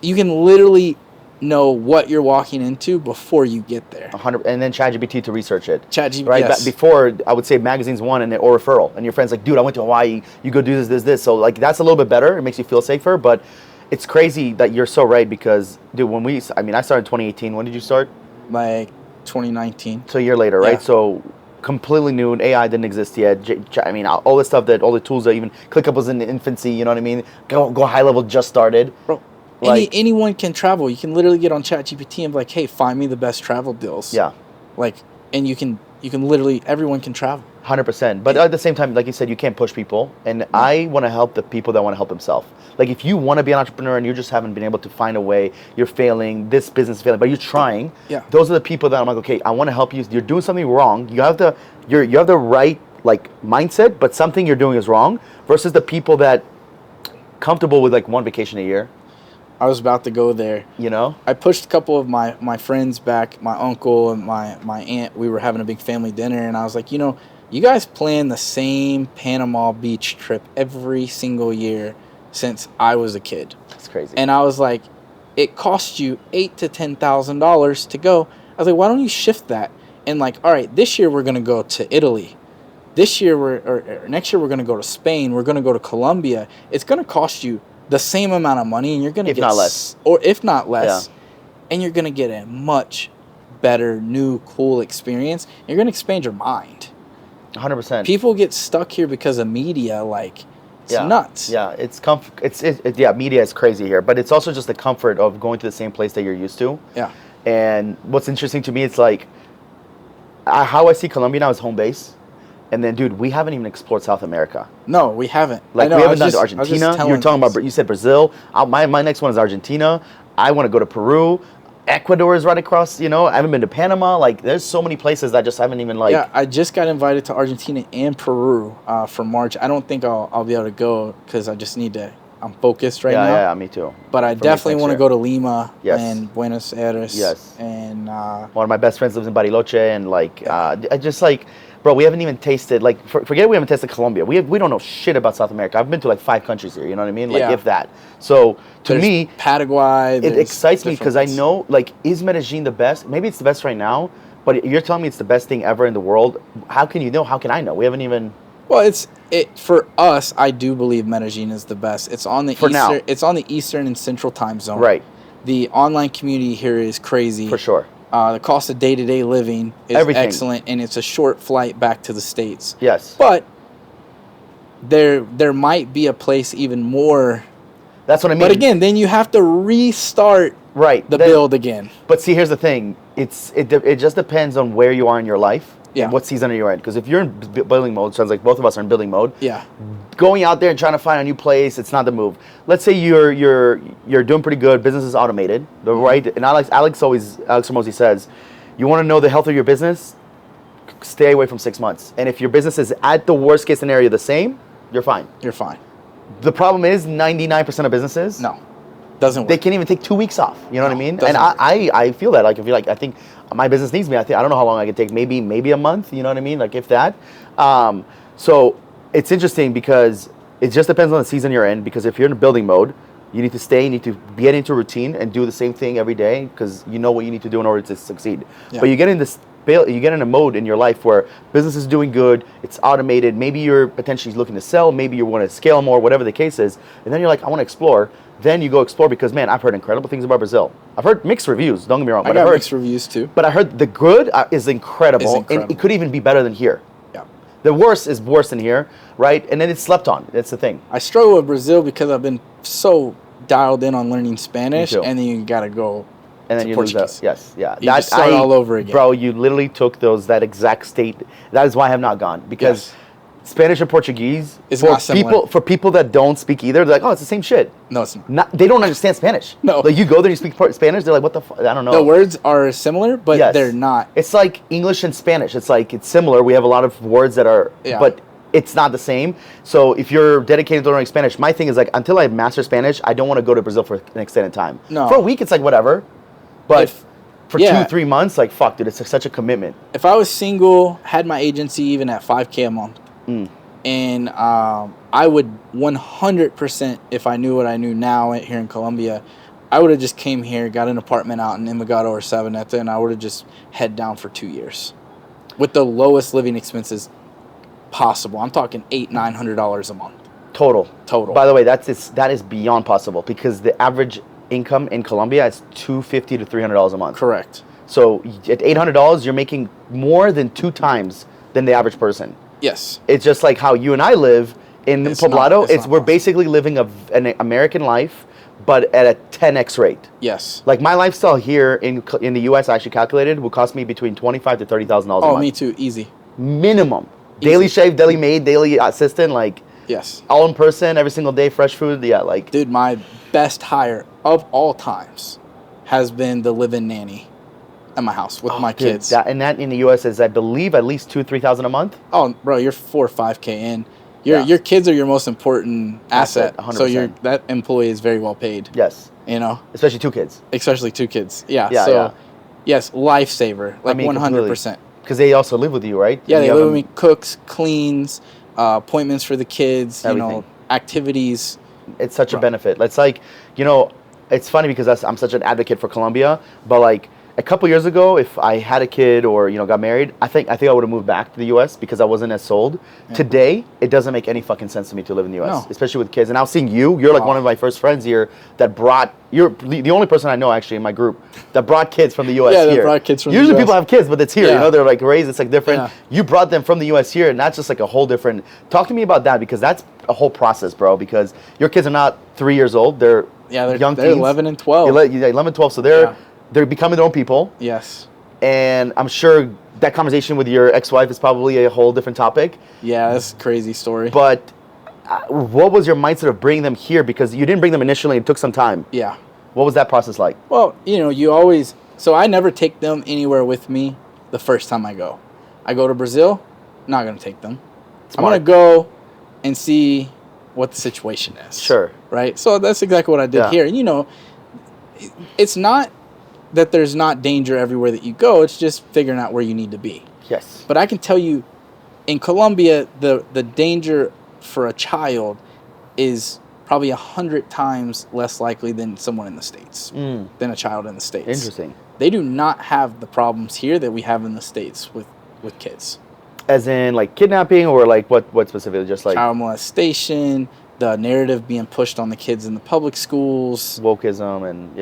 you can literally know what you're walking into before you get there. 100, and then ChatGPT to research it. ChatGPT, right? Yes. Before, I would say magazines one or referral, and your friend's like, dude, I went to Hawaii. You go do this. So like that's a little bit better. It makes you feel safer, but it's crazy that you're so right because, dude, I started in 2018. When did you start? Like 2019. So a year later, right? So completely new, and AI didn't exist yet. All the stuff all the tools that even ClickUp was in the infancy, you know what I mean? Go high level just started. Bro, anyone can travel. You can literally get on ChatGPT and be like, hey, find me the best travel deals. Yeah. Like, and you can literally, everyone can travel. 100%. But at the same time, like you said, you can't push people. And I want to help the people that want to help themselves. Like if you want to be an entrepreneur and you just haven't been able to find a way, you're failing, this business is failing, but you're trying. Yeah. Those are the people that I'm like, okay, I want to help you. You're doing something wrong. You have the right like mindset, but something you're doing is wrong. Versus the people that comfortable with like one vacation a year. I was about to go there. I pushed a couple of my friends back, my uncle and my aunt. We were having a big family dinner, and I was like, you guys plan the same Panama Beach trip every single year since I was a kid. That's crazy. And I was like, it costs you $8,000 to $10,000 to go. I was like, why don't you shift that? And like, all right, this year we're gonna go to Italy. This year or next year we're gonna go to Spain. We're gonna go to Colombia. It's gonna cost you the same amount of money, and you're gonna if not less, and you're gonna get a much better, new, cool experience. You're gonna expand your mind. 100%. People get stuck here because of media. Like, It's nuts. Yeah, it's yeah, media is crazy here, but it's also just the comfort of going to the same place that you're used to. Yeah. And what's interesting to me, it's like how I see Colombia now is home base. And then, dude, we haven't even explored South America. No, we haven't. Like, we haven't done to Argentina. You're talking about, you said Brazil. My next one is Argentina. I want to go to Peru. Ecuador is right across, I haven't been to Panama. Like, there's so many places that I just haven't even, like... Yeah, I just got invited to Argentina and Peru for March. I don't think I'll be able to go because I just need to... I'm focused right now. Yeah, me too. But I definitely want to go to Lima and Buenos Aires. Yes. And... one of my best friends lives in Bariloche, and, like, I just, like... Bro, we haven't even tasted, like, forget we haven't tasted Colombia. We don't know shit about South America. I've been to, like, 5 countries here, you know what I mean? Like, if that. So, to me... Paraguay. It excites me because I know, like, is Medellin the best? Maybe it's the best right now, but you're telling me it's the best thing ever in the world. How can you know? How can I know? We haven't even... Well, for us, I do believe Medellin is the best. It's on the It's on the Eastern and Central time zone. Right. The online community here is crazy. For sure. The cost of day-to-day living is excellent, and it's a short flight back to the States. Yes. But there might be a place even more. That's what I mean. But again, then you have to restart the build again. But see, here's the thing. It just depends on where you are in your life. Yeah. And what season are you in? Because if you're in building mode, sounds like both of us are in building mode. Yeah. Going out there and trying to find a new place, it's not the move. Let's say you're doing pretty good. Business is automated, right? And Alex Ramosi says, you want to know the health of your business? Stay away from 6 months. And if your business is at the worst case scenario the same, you're fine. You're fine. The problem is 99% of businesses. No. Doesn't work. They can't even take 2 weeks off. You know what I mean? And work. I feel that. Like, I think my business needs me. I don't know how long I can take. Maybe a month. You know what I mean? Like, if that. So it's interesting because it just depends on the season you're in. Because if you're in building mode, you need to stay. You need to get into routine and do the same thing every day because you know what you need to do in order to succeed. Yeah. But you get in a mode in your life where business is doing good, it's automated, maybe you're potentially looking to sell, maybe you want to scale more, whatever the case is, and then you're like, I want to explore. Then you go explore because, man, I've heard incredible things about Brazil. I've heard mixed reviews, don't get me wrong. I've heard mixed reviews too. But I heard the good is incredible, and it could even be better than here. Yeah. The worst is worse than here, right? And then it's slept on. That's the thing. I struggle with Brazil because I've been so dialed in on learning Spanish, and then you got to go and then you lose that. Yes, yeah. You just start all over again. Bro, you literally took that exact state. That is why I have not gone. Because Spanish and Portuguese, it's not similar. For people that don't speak either, they're like, oh, it's the same shit. No, it's not. They don't understand Spanish. No. Like, you go there and you speak Spanish, they're like, what the fuck? I don't know. The words are similar, but they're not. It's like English and Spanish. It's like, it's similar. We have a lot of words that are, but it's not the same. So if you're dedicated to learning Spanish, my thing is like, until I master Spanish, I don't want to go to Brazil for an extended time. No. For a week, it's like whatever. But for 2-3 months, like, fuck, dude, it's such a commitment. If I was single, had my agency even at $5K a month, and I would 100%, if I knew what I knew now here in Colombia, I would have just came here, got an apartment out in Envigado or Sabaneta, and I would have just head down for 2 years with the lowest living expenses possible. I'm talking $800-900 a month. Total. By the way, that is beyond possible because the average income in Colombia is $250 to $300 a month. Correct. So at $800, you're making more than 2 times than the average person. Yes. It's just like how you and I live in Poblado. We're basically living an American life, but at a 10x rate. Yes. Like, my lifestyle here in the U.S., I actually calculated, will cost me between $25,000 to $30,000 a month. Oh, me too. Easy. Minimum. Easy. Daily shave, daily maid, daily assistant, like. Yes. All in person, every single day, fresh food. Yeah, like. Dude, my best hire of all times has been the live-in nanny at my house with my kids. That in the U.S. is, I believe, at least $2,000-3,000 a month. Oh, bro, you're 4 or 5K in. Your kids are your most important asset. 100%. So that employee is very well paid. Yes. You know? Especially 2 kids. Especially 2 kids. Yeah. Yes, lifesaver. Like, 100%. Because they also live with you, right? Yeah, they live with me. Cooks, cleans, appointments for the kids, everything. Activities. It's such a benefit. It's like, it's funny because I'm such an advocate for Colombia, but like, a couple years ago, if I had a kid or got married, I think I would have moved back to the U.S. because I wasn't as sold. Yeah. Today, it doesn't make any fucking sense to me to live in the U.S., especially with kids. And now seeing you're like one of my first friends here that brought. You're the only person I know actually in my group that brought kids from the U.S. here. Yeah, brought kids from Usually the US. People have kids, but it's here. Yeah. They're like raised. It's like different. Yeah. You brought them from the U.S. here, and that's just like a whole different. Talk to me about that because that's a whole process, bro, because your kids are not 3 years old. They're they're young they're teens. 11 and 12. 11, 12. So they're becoming their own people. Yes. And I'm sure that conversation with your ex-wife is probably a whole different topic. Yeah, that's a crazy story. But what was your mindset of bringing them here? Because you didn't bring them initially. It took some time. Yeah. What was that process like? Well, you always... So I never take them anywhere with me the first time I go. I go to Brazil, not going to take them. Smart. I'm going to go and see what the situation is. Sure. Right? So that's exactly what I did here. And, it's not that there's not danger everywhere that you go. It's just figuring out where you need to be. Yes. But I can tell you, in Colombia, the danger for a child is probably 100 times less likely than someone in the States, than a child in the States. Interesting. They do not have the problems here that we have in the States with kids. As in, like, kidnapping, or like what specifically? Just like child molestation, the narrative being pushed on the kids in the public schools. wokeism and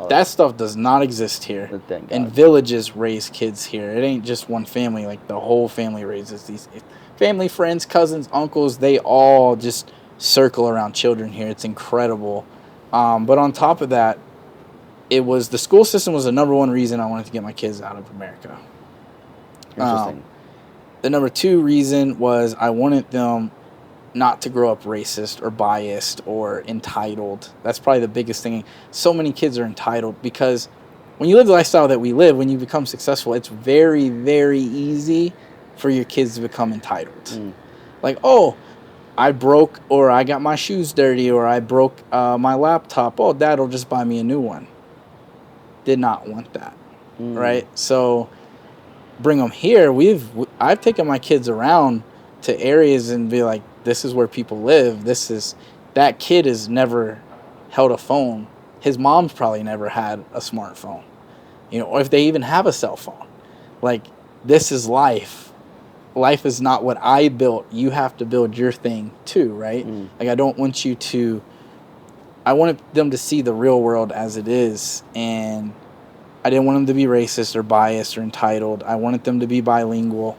That stuff does not exist here. Thank God. And villages raise kids here. It ain't just one family. Like, the whole family raises these. Family, friends, cousins, uncles, they all just circle around children here. It's incredible. But on top of that, the school system was the number one reason I wanted to get my kids out of America. Interesting. The number two reason was I wanted them not to grow up racist or biased or entitled. That's probably the biggest thing. So many kids are entitled because when you live the lifestyle that we live, when you become successful, it's very, very easy for your kids to become entitled. Like, oh, I broke, or I got my shoes dirty, or I broke my laptop. Oh, Dad will just buy me a new one. Did not want that, right? So bring them here. I've taken my kids around to areas and be like, this is where people live. That kid has never held a phone. His mom's probably never had a smartphone, or if they even have a cell phone. Like, this is life. Life is not what I built. You have to build your thing too, right? Like, I don't want I wanted them to see the real world as it is, and I didn't want them to be racist or biased or entitled. I wanted them to be bilingual.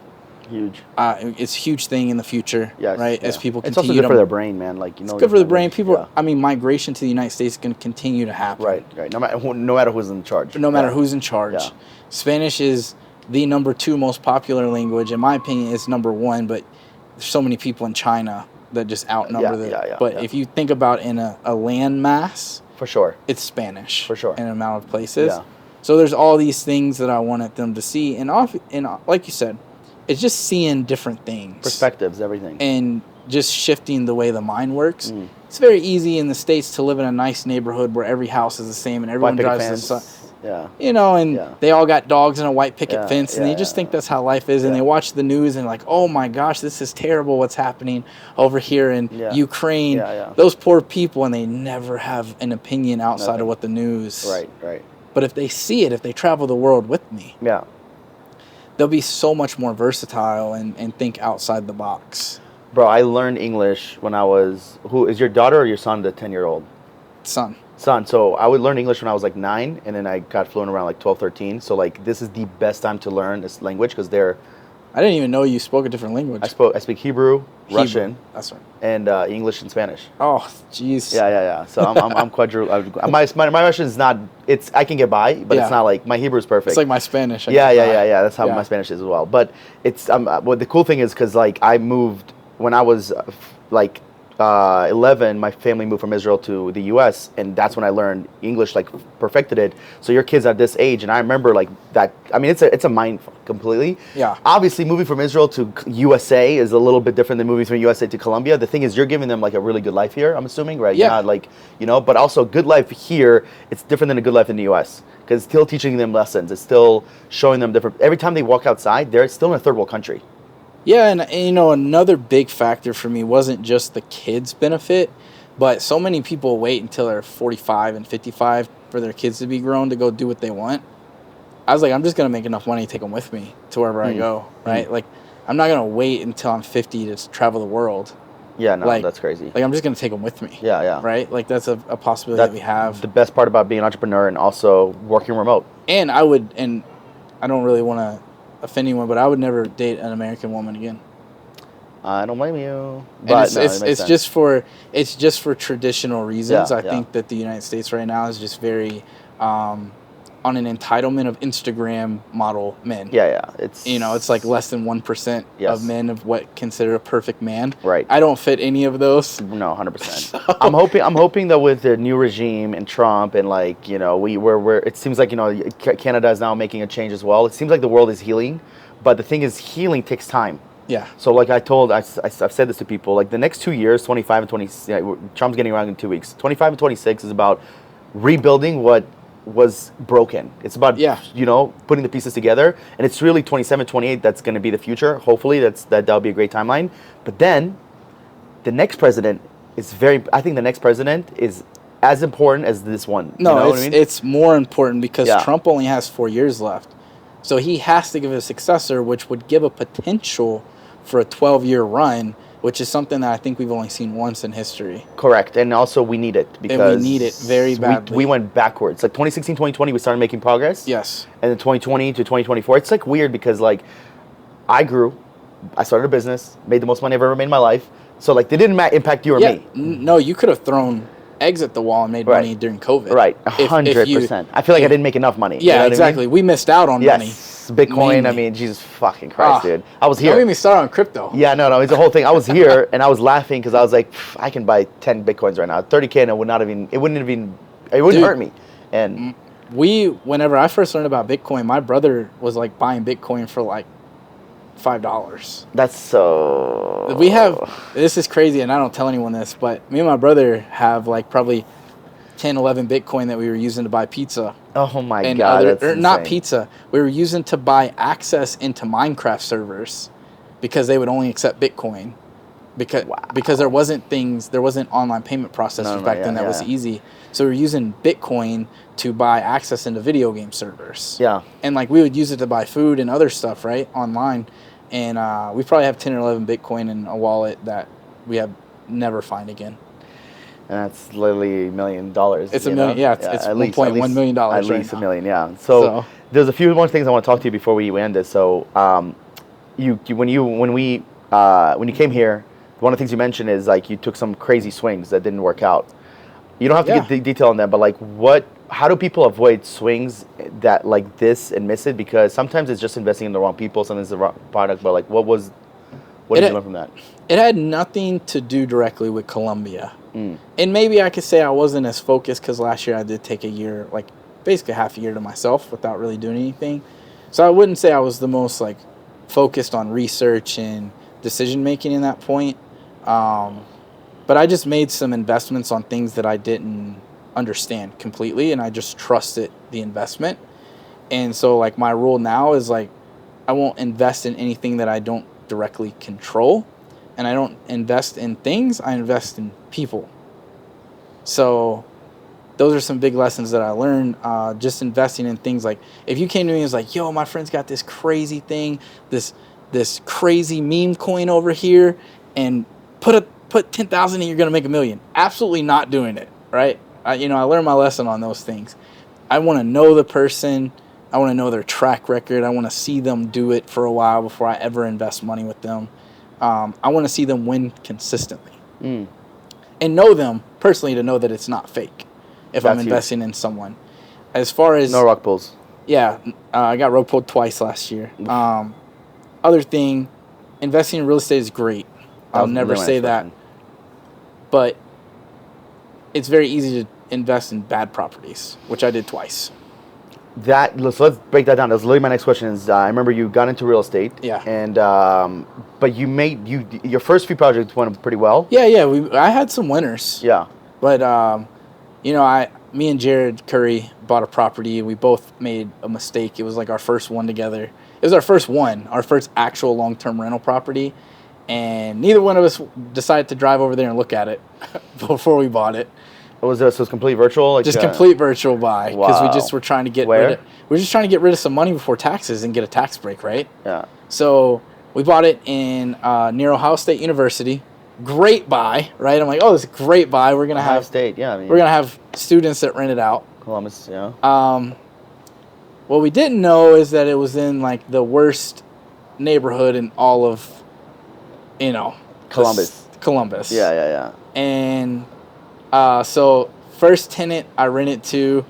Huge. It's a huge thing in the future, right? As people continue, it's also good for their brain, man. Like, it's good for the brain. People, migration to the United States is going to continue to happen. Right. No matter who's in charge. No matter who's in charge. Yeah. Spanish is the number 2 most popular language. In my opinion, it's number 1, but there's so many people in China that just outnumber But if you think about in a land mass, for sure, it's Spanish. For sure. In an amount of places. Yeah. So there's all these things that I wanted them to see. And like you said, it's just seeing different things. Perspectives, everything. And just shifting the way the mind works. It's very easy in the States to live in a nice neighborhood where every house is the same and everyone drives the same. They all got dogs and a white picket fence, and they just think that's how life is, and they watch the news and like, oh my gosh, this is terrible what's happening over here in Ukraine. Those poor people, and they never have an opinion outside of what the news. Right. But if they see it, if they travel the world with me, they'll be so much more versatile and think outside the box. Bro, I learned English when I was... Who is your daughter or your son, the 10-year-old? Son. So I would learn English when I was like 9, and then I got fluent around like 12, 13. So like, this is the best time to learn this language because they're... I didn't even know you spoke a different language. I speak Hebrew, Russian. That's right. And English and Spanish. Oh, jeez. Yeah. So I'm quadruple. My Russian is not... I can get by, but it's not like... My Hebrew is perfect. It's like my Spanish. Yeah. That's how my Spanish is as well. But it's... well, the cool thing is because like I moved... When I was like 11, my family moved from Israel to the U.S., and that's when I learned English, like perfected it. So your kids at this age, and I remember like that. I mean, it's a mind fuck completely. Yeah. Obviously, moving from Israel to USA is a little bit different than moving from USA to Colombia. The thing is, you're giving them like a really good life here. I'm assuming, right? Yeah. You're not like but also good life here. It's different than a good life in the U.S. because it's still teaching them lessons. It's still showing them different. Every time they walk outside, they're still in a third world country. Yeah, and another big factor for me wasn't just the kids' benefit, but so many people wait until they're 45 and 55 for their kids to be grown to go do what they want. I was like, I'm just going to make enough money to take them with me to wherever I go, right? Like, I'm not going to wait until I'm 50 to travel the world. Yeah, no, that's crazy. Like, I'm just going to take them with me. Yeah. Right? Like, that's a possibility that we have. The best part about being an entrepreneur and also working remote. And I don't really want to offend anyone, but I would never date an American woman again. I don't blame you. And But no, it makes it's sense. just for traditional reasons. Yeah, I yeah. think that the United States right now is just very on an entitlement of Instagram model men. Yeah, yeah. It's like less than 1% Yes. of men of what consider a perfect man. Right. I don't fit any of those. No, 100%. I'm hoping that with the new regime and Trump and like we're it seems like Canada is now making a change as well. It seems like the world is healing, but the thing is, healing takes time. Yeah. So like I've said this to people, like the next 2 years, 25 and 20, Trump's getting around in 2 weeks. 25 and 26 is about rebuilding what was broken. It's about putting the pieces together, and it's really 27, 28 that's going to be the future. Hopefully that'll be a great timeline. But then the next president I think the next president is as important as this one. No, you know what I mean? It's more important because Yeah. Trump only has 4 years left. So he has to give a successor, which would give a potential for a 12-year run, which is something that I think we've only seen once in history. Correct. And also we need it because we need it very badly. We went backwards. Like 2016, 2020, we started making progress. Yes. And then 2020 to 2024, it's like weird because like I started a business, made the most money I've ever made in my life. So like they didn't impact you or me. No, you could have thrown eggs at the wall and made money during COVID. Right, 100%. I feel like I didn't make enough money. Yeah, you know what exactly. I mean? We missed out on money. Yes, Bitcoin. Mainly. I mean, Jesus fucking Christ, dude. I was here. Don't get me started on crypto. Yeah, no, it's the whole thing. I was here and I was laughing because I was like, I can buy 10 Bitcoins right now. 30K and it wouldn't hurt me. And whenever I first learned about Bitcoin, my brother was like buying Bitcoin for like $5. that's so... This is crazy and I don't tell anyone this, but me and my brother have like probably 10, 11 Bitcoin that we were using to buy pizza. Oh my God, that's not insane. pizza. We were using to buy access into Minecraft servers because they would only accept Bitcoin. Because there wasn't online payment processors back then that was easy. So we were using Bitcoin to buy access into video game servers. Yeah. And like we would use it to buy food and other stuff, right, online. And we probably have 10 or 11 Bitcoin in a wallet that we have never find again. And that's literally $1 million. It's a million, yeah. It's $1.1 million At least $1 million, yeah. So there's a few more things I want to talk to you before we end this. So when you came here, one of the things you mentioned is like you took some crazy swings that didn't work out. You don't have to get detail on that, but like how do people avoid swings that like this and miss it? Because sometimes it's just investing in the wrong people, sometimes it's the wrong product. But like, what did you learn from that? It had nothing to do directly with Colombia. And maybe I could say I wasn't as focused because last year I did take a year, like basically half a year to myself without really doing anything. So I wouldn't say I was the most like focused on research and decision making in that point. But I just made some investments on things that I didn't understand completely, and I just trusted the investment. And so like my rule now is like I won't invest in anything that I don't directly control, and I don't invest in things, I invest in people. So those are some big lessons that I learned, just investing in things. Like if you came to me and was like, yo, my friend's got this crazy thing, this crazy meme coin over here, and put 10,000 and you're gonna make $1 million. Absolutely not doing it, right? I learned my lesson on those things. I want to know the person. I want to know their track record. I want to see them do it for a while before I ever invest money with them. I want to see them win consistently, and know them personally to know that it's not fake. If I'm investing in someone, as far as no rug pulls. Yeah, I got rug pulled twice last year. Other thing, investing in real estate is great. I'll never say that. But it's very easy to invest in bad properties, which I did twice. So let's break that down. That's literally my next question. I remember you got into real estate. Yeah. And but your first few projects went pretty well. Yeah. I had some winners. Yeah. But me and Jared Curry bought a property. We both made a mistake. It was like our first one together. It was our first actual long-term rental property. And neither one of us decided to drive over there and look at it before we bought it. So it was complete virtual? Like, just complete virtual buy. Because we just were trying to get rid of some money before taxes and get a tax break, right? Yeah. So we bought it in near Ohio State University. Great buy, right? I'm like, oh, this is a great buy. We're gonna have State, yeah. We're gonna have students that rent it out. Columbus, yeah. What we didn't know is that it was in like the worst neighborhood in all of you know, Columbus. Yeah. And so first tenant I rented to,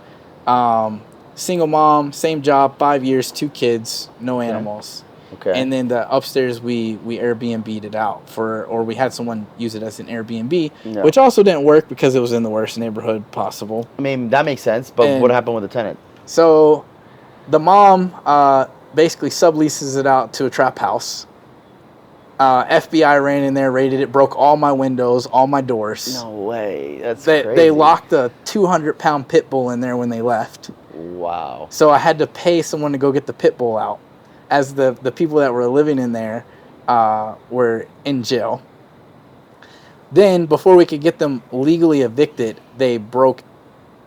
single mom, same job, 5 years, 2 kids, no animals. Okay. And then the upstairs we Airbnb'd it out or we had someone use it as an Airbnb, which also didn't work because it was in the worst neighborhood possible. I mean, that makes sense, but what happened with the tenant? So the mom basically subleases it out to a trap house. FBI ran in there, raided it, broke all my windows, all my doors. No way. That's crazy. They locked a 200-pound pit bull in there when they left. Wow. So I had to pay someone to go get the pit bull out, as the people that were living in there were in jail. Then, before we could get them legally evicted, they broke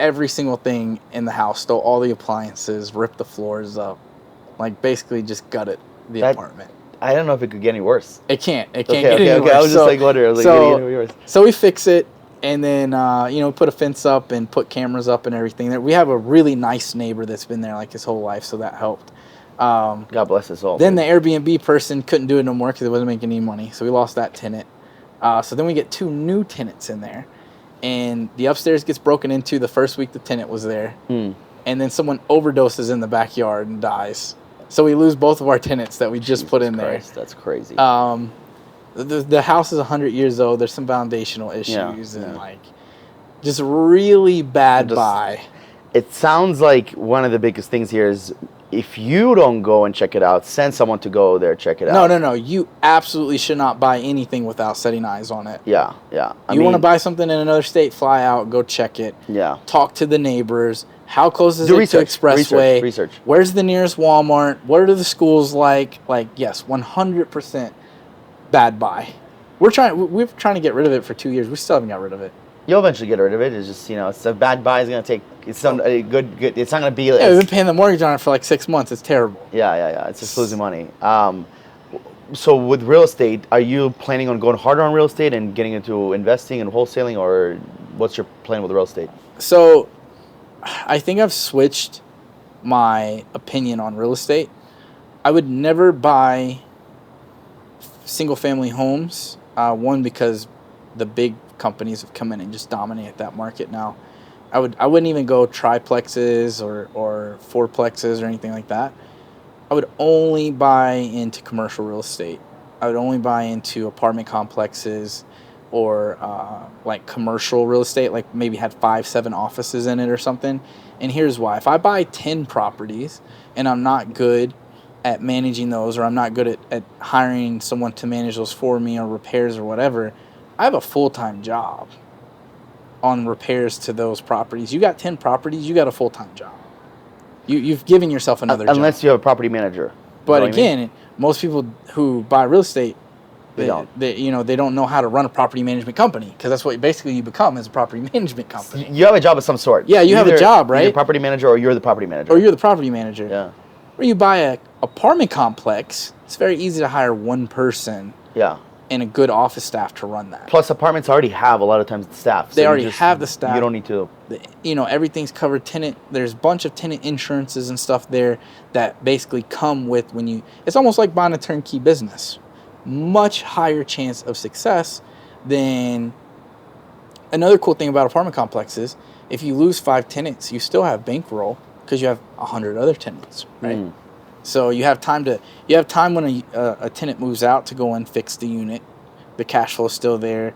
every single thing in the house, stole all the appliances, ripped the floors up, like basically just gutted the apartment. I don't know if it could get any worse. It can't get any worse. I was just like wondering, like, getting any worse. So we fix it, and then put a fence up and put cameras up and everything. There, we have a really nice neighbor that's been there like his whole life, so that helped. God bless his soul. Then the Airbnb person couldn't do it no more because it wasn't making any money, so we lost that tenant. So then we get 2 new tenants in there, and the upstairs gets broken into the first week the tenant was there, and then someone overdoses in the backyard and dies. So we lose both of our tenants that we just put in there. That's crazy. The house is 100 years old. There's some foundational issues and like just really bad buy. It sounds like one of the biggest things here is if you don't go and check it out, send someone to go there, check it out. No. You absolutely should not buy anything without setting eyes on it. Yeah. You want to buy something in another state, fly out, go check it. Yeah. Talk to the neighbors. How close is it to Expressway? Research. Where's the nearest Walmart? What are the schools like? Like, yes, 100% bad buy. We're trying to get rid of it for 2 years. We still haven't got rid of it. You'll eventually get rid of it. It's just, it's a bad buy. It's going to take, it's not a good, it's not going to be. Yeah, we've been paying the mortgage on it for like 6 months. It's terrible. Yeah. It's just losing money. So with real estate, are you planning on going harder on real estate and getting into investing and wholesaling, or what's your plan with real estate? So I think I've switched my opinion on real estate. I would never buy single family homes. One, because the big companies have come in and just dominate that market now. I wouldn't even go triplexes or fourplexes or anything like that. I would only buy into commercial real estate. I would only buy into apartment complexes or like commercial real estate, like maybe had 5-7 offices in it or something. And here's why. If I buy 10 properties and I'm not good at managing those, or I'm not good at hiring someone to manage those for me, or repairs or whatever, I have a full-time job on repairs to those properties. You got 10 properties, you got a full-time job. You've given yourself another job. Unless you have a property manager. But again, most people who buy real estate, they don't know how to run a property management company, because that's what basically you become, is a property management company. You have a job of some sort. Yeah, you have a job, right? You're property manager, or you're the property manager. Or you're the property manager. Yeah. Or you buy a apartment complex, it's very easy to hire one person. Yeah. And a good office staff to run that. Plus, apartments already have a lot of times the staff. They already have the staff. You don't need to. Everything's covered. There's a bunch of tenant insurances and stuff there that basically come with when you. It's almost like buying a turnkey business. Much higher chance of success than. Another cool thing about apartment complexes, if you lose 5 tenants, you still have bankroll because you have 100 other tenants, right? So you have time when a tenant moves out to go and fix the unit, the cash flow is still there,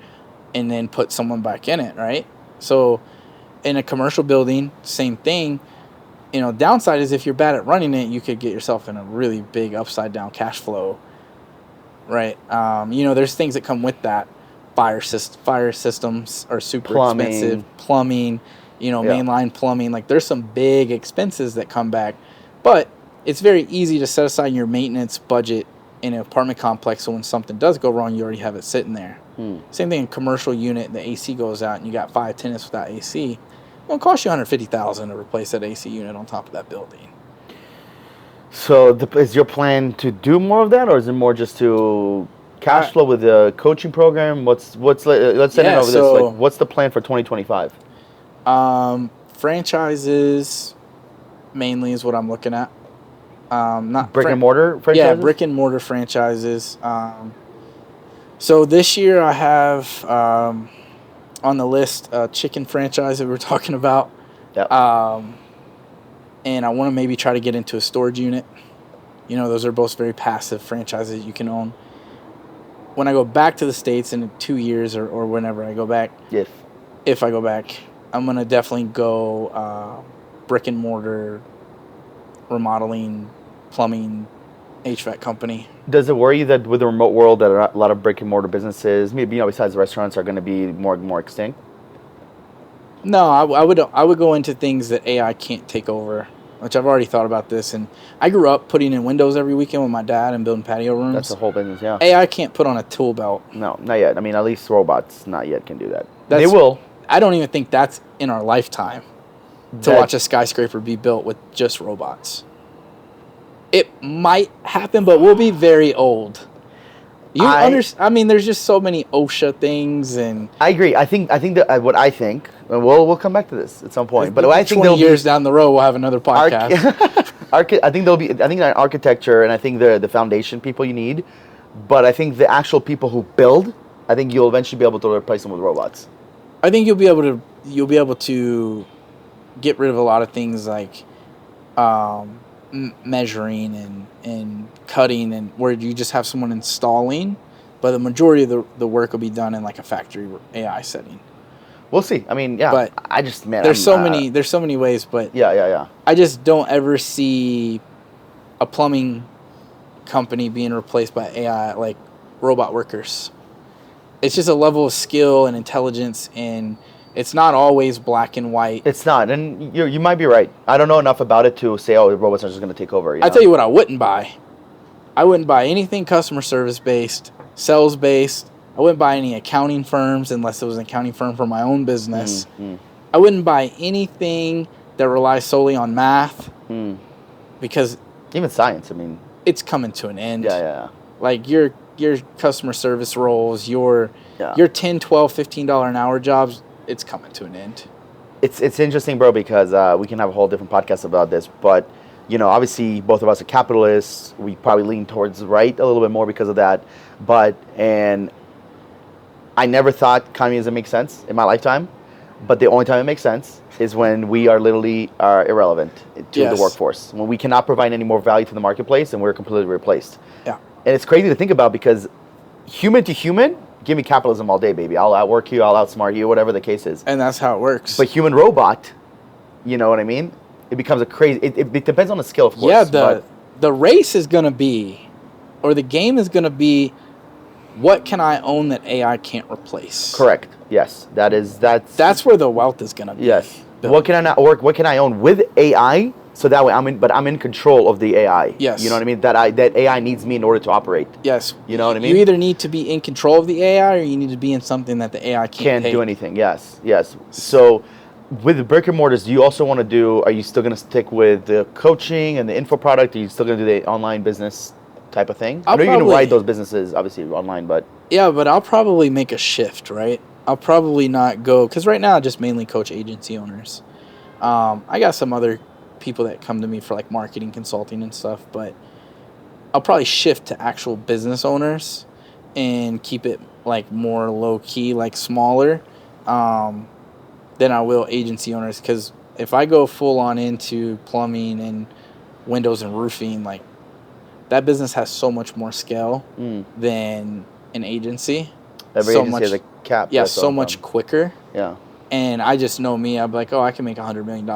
and then put someone back in it, right? So in a commercial building, same thing. Downside is if you're bad at running it, you could get yourself in a really big upside down cash flow, right? There's things that come with that. Fire systems are super expensive. Plumbing, mainline plumbing. Like there's some big expenses that come back, but it's very easy to set aside your maintenance budget in an apartment complex, so when something does go wrong, you already have it sitting there. Same thing in commercial unit, the AC goes out and you got 5 tenants without AC. It'll cost you $150,000 to replace that AC unit on top of that building. So is your plan to do more of that, or is it more just to cash flow with the coaching program? Let's send it over this. Like, what's the plan for 2025? Franchises mainly is what I'm looking at. Not brick and mortar franchises? Yeah, brick and mortar franchises. So this year I have on the list a chicken franchise that we were talking about. Yep. And I want to maybe try to get into a storage unit. You know, those are both very passive franchises you can own. When I go back to the States in 2 years or whenever I go back, if I go back, I'm going to definitely go brick and mortar remodeling, plumbing, HVAC company. Does it worry you that with the remote world that a lot of brick and mortar businesses, maybe besides restaurants, are going to be more extinct? No, I would go into things that AI can't take over, which I've already thought about this. And I grew up putting in windows every weekend with my dad and building patio rooms. That's the whole business, yeah. AI can't put on a tool belt. No, not yet. I mean, at least robots not yet can do that. They will. I don't even think that's in our lifetime to watch a skyscraper be built with just robots. It might happen, but we'll be very old. I mean, there's just so many OSHA things, and I agree. I think that what I think, and we'll come back to this at some point. But I think 20 years down the road, we'll have another podcast. I think that architecture, and I think the foundation people you need, but I think the actual people who build, I think you'll eventually be able to replace them with robots. I think you'll be able to get rid of a lot of things like measuring and cutting, and where you just have someone installing, but the majority of the work will be done in like a factory AI setting. We'll see. I mean, yeah. But I just there's so many ways, but yeah. I just don't ever see a plumbing company being replaced by AI, like robot workers. It's just a level of skill and intelligence, and it's not always black and white. It's not, and you might be right. I don't know enough about it to say, oh, robots are just going to take over. I tell you what I wouldn't buy. I wouldn't buy anything customer service based, sales based. I wouldn't buy any accounting firms unless it was an accounting firm for my own business. I wouldn't buy anything that relies solely on math because even science, I mean, it's coming to an end. Yeah. Like your customer service roles, your $10, $12, $15 an hour jobs, it's coming to an end. It's interesting, bro, because we can have a whole different podcast about this, but obviously both of us are capitalists. We probably lean towards the right a little bit more because of that. And I never thought communism makes sense in my lifetime, but the only time it makes sense is when we are literally irrelevant to the workforce, when we cannot provide any more value to the marketplace and we're completely replaced. Yeah. And it's crazy to think about because human to human, give me capitalism all day, baby. I'll outwork you, I'll outsmart you, whatever the case is. And that's how it works. But human robot, you know what I mean? It becomes a crazy. It depends on the skill, of course. Yeah, the race is going to be, or the game is going to be, what can I own that AI can't replace? Correct. Yes, that's where the wealth is going to be. Yes. Built. What can I not work? What can I own with AI? So that way I'm in control of the AI. Yes. You know what I mean? That AI needs me in order to operate. Yes. You know what I mean? You either need to be in control of the AI or you need to be in something that the AI can't do anything. Yes. So with the brick and mortars, do you also want to are you still going to stick with the coaching and the info product? Are you still going to do the online business type of thing? I know you're going to ride those businesses, obviously, online, but... Yeah, but I'll probably make a shift, right? I'll probably not go... Because right now I just mainly coach agency owners. I got some other people that come to me for like marketing consulting and stuff, but I'll probably shift to actual business owners and keep it like more low-key, like smaller. Than I will agency owners, because if I go full on into plumbing and windows and roofing, like that business has so much more scale than an agency. Every agency has a cap. Yeah, so much quicker. Yeah. And I just know me. I'm like, I can make $100 million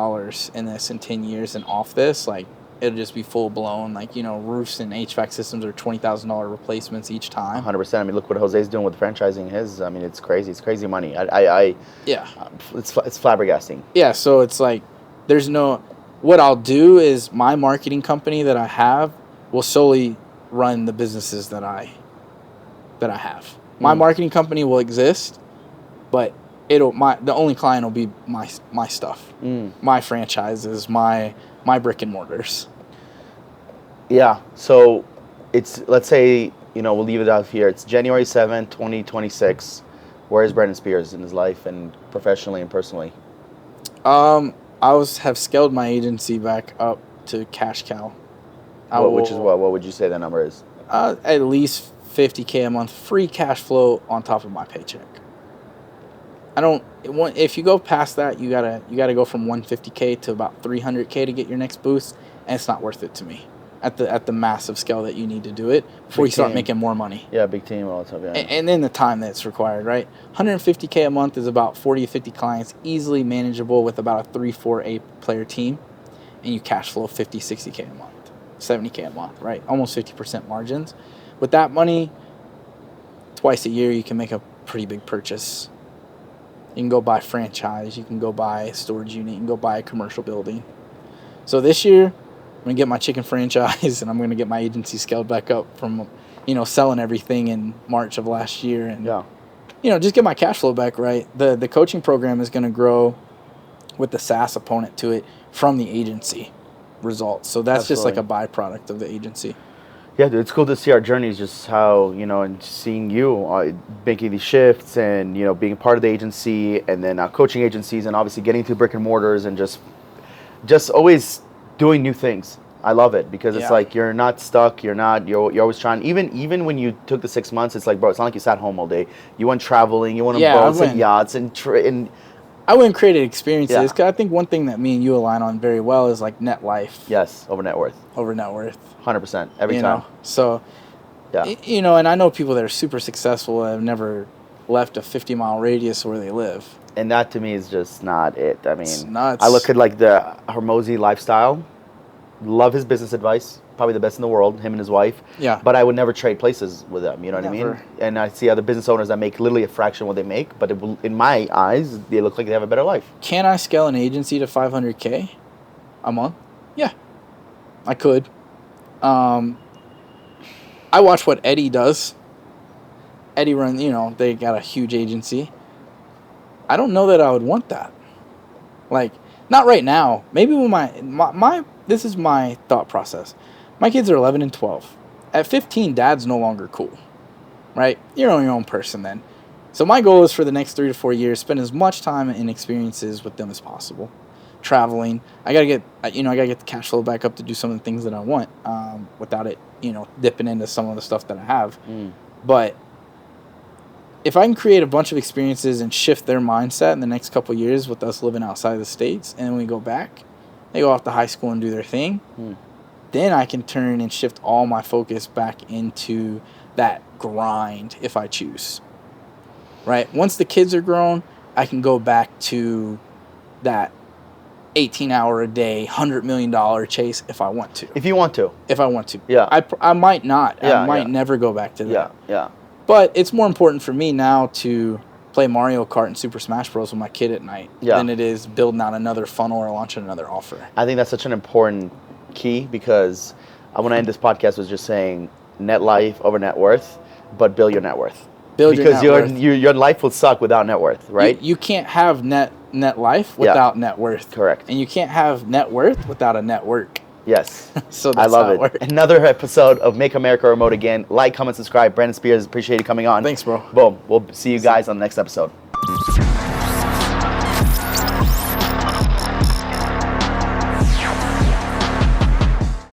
in this in 10 years, and off this, like it'll just be full blown. Like roofs and HVAC systems are $20,000 replacements each time. 100%. I mean, look what Jose's doing with franchising his. I mean, it's crazy. It's crazy money. It's flabbergasting. Yeah. So it's like there's no. What I'll do is my marketing company that I have will solely run the businesses that I have. My marketing company will exist, but the only client will be my stuff, my franchises, my brick and mortars. Yeah. So let's say, we'll leave it out here. It's January 7th, 2026. Where is Brandon Spears in his life and professionally and personally? I have scaled my agency back up to cash cow. Which is what? What would you say that number is? At least $50K a month free cash flow on top of my paycheck. If you go past that, you gotta go from 150K to about 300K to get your next boost, and it's not worth it to me at the massive scale that you need to do it before you start making more money. Yeah, big team all the time. Yeah. And then the time that's required, right? 150K a month is about 40 to 50 clients, easily manageable with about a 3-4 8-player team, and you cash flow 50, 60K a month, 70K a month, right? Almost 50% margins. With that money, twice a year you can make a pretty big purchase. You can go buy franchise. You can go buy a storage unit. You can go buy a commercial building. So this year, I'm going to get my chicken franchise, and I'm going to get my agency scaled back up from, selling everything in March of last year. And, just get my cash flow back right. The coaching program is going to grow with the SaaS opponent to it from the agency results. So that's just like a byproduct of the agency. Yeah, dude, it's cool to see our journeys, just how, and seeing you making these shifts and, being part of the agency and then coaching agencies and obviously getting through brick and mortars and just always doing new things. I love it because it's like you're not stuck. You're always trying. Even when you took the 6 months, it's like, bro, it's not like you sat home all day. You went traveling. You went on boats and yachts and I went and created experiences. Cause I think one thing that me and you align on very well is like net life. Yes, over net worth. 100%. Every time. So, and I know people that are super successful that have never left a 50-mile radius where they live. And that to me is just not it. I mean, it's nuts. I look at like the Hormozi lifestyle. Love his business advice. Probably the best in the world, him and his wife. Yeah. But I would never trade places with them, you know what I mean? And I see other business owners that make literally a fraction of what they make, but in my eyes, they look like they have a better life. Can I scale an agency to 500K a month? Yeah, I could. I watch what Eddie does. Eddie runs, they got a huge agency. I don't know that I would want that. Like, not right now. Maybe when my this is my thought process. My kids are 11 and 12. At 15, dad's no longer cool, right? You're on your own person then. So my goal is for the next 3 to 4 years, spend as much time and experiences with them as possible. Traveling. I gotta get the cash flow back up to do some of the things that I want, without it, dipping into some of the stuff that I have. But if I can create a bunch of experiences and shift their mindset in the next couple of years with us living outside of the States, and then we go back, they go off to high school and do their thing, then I can turn and shift all my focus back into that grind if I choose. Right? Once the kids are grown, I can go back to that 18-hour-a-day, $100 million chase if I want to. If you want to. If I want to. Yeah. I might not. Yeah, I might never go back to that. Yeah. But it's more important for me now to play Mario Kart and Super Smash Bros. With my kid at night than it is building out another funnel or launching another offer. I think that's such an important key because I want to end this podcast with just saying net life over net worth, but build your net worth. Because your life will suck without net worth, right? You can't have net life without net worth. Correct. And you can't have net worth without a network. Yes. So I that's love how it. works. Another episode of Make America Remote Again. Like, comment, subscribe. Brandon Spears, appreciate you coming on. Thanks, bro. Boom. We'll see you guys on the next episode.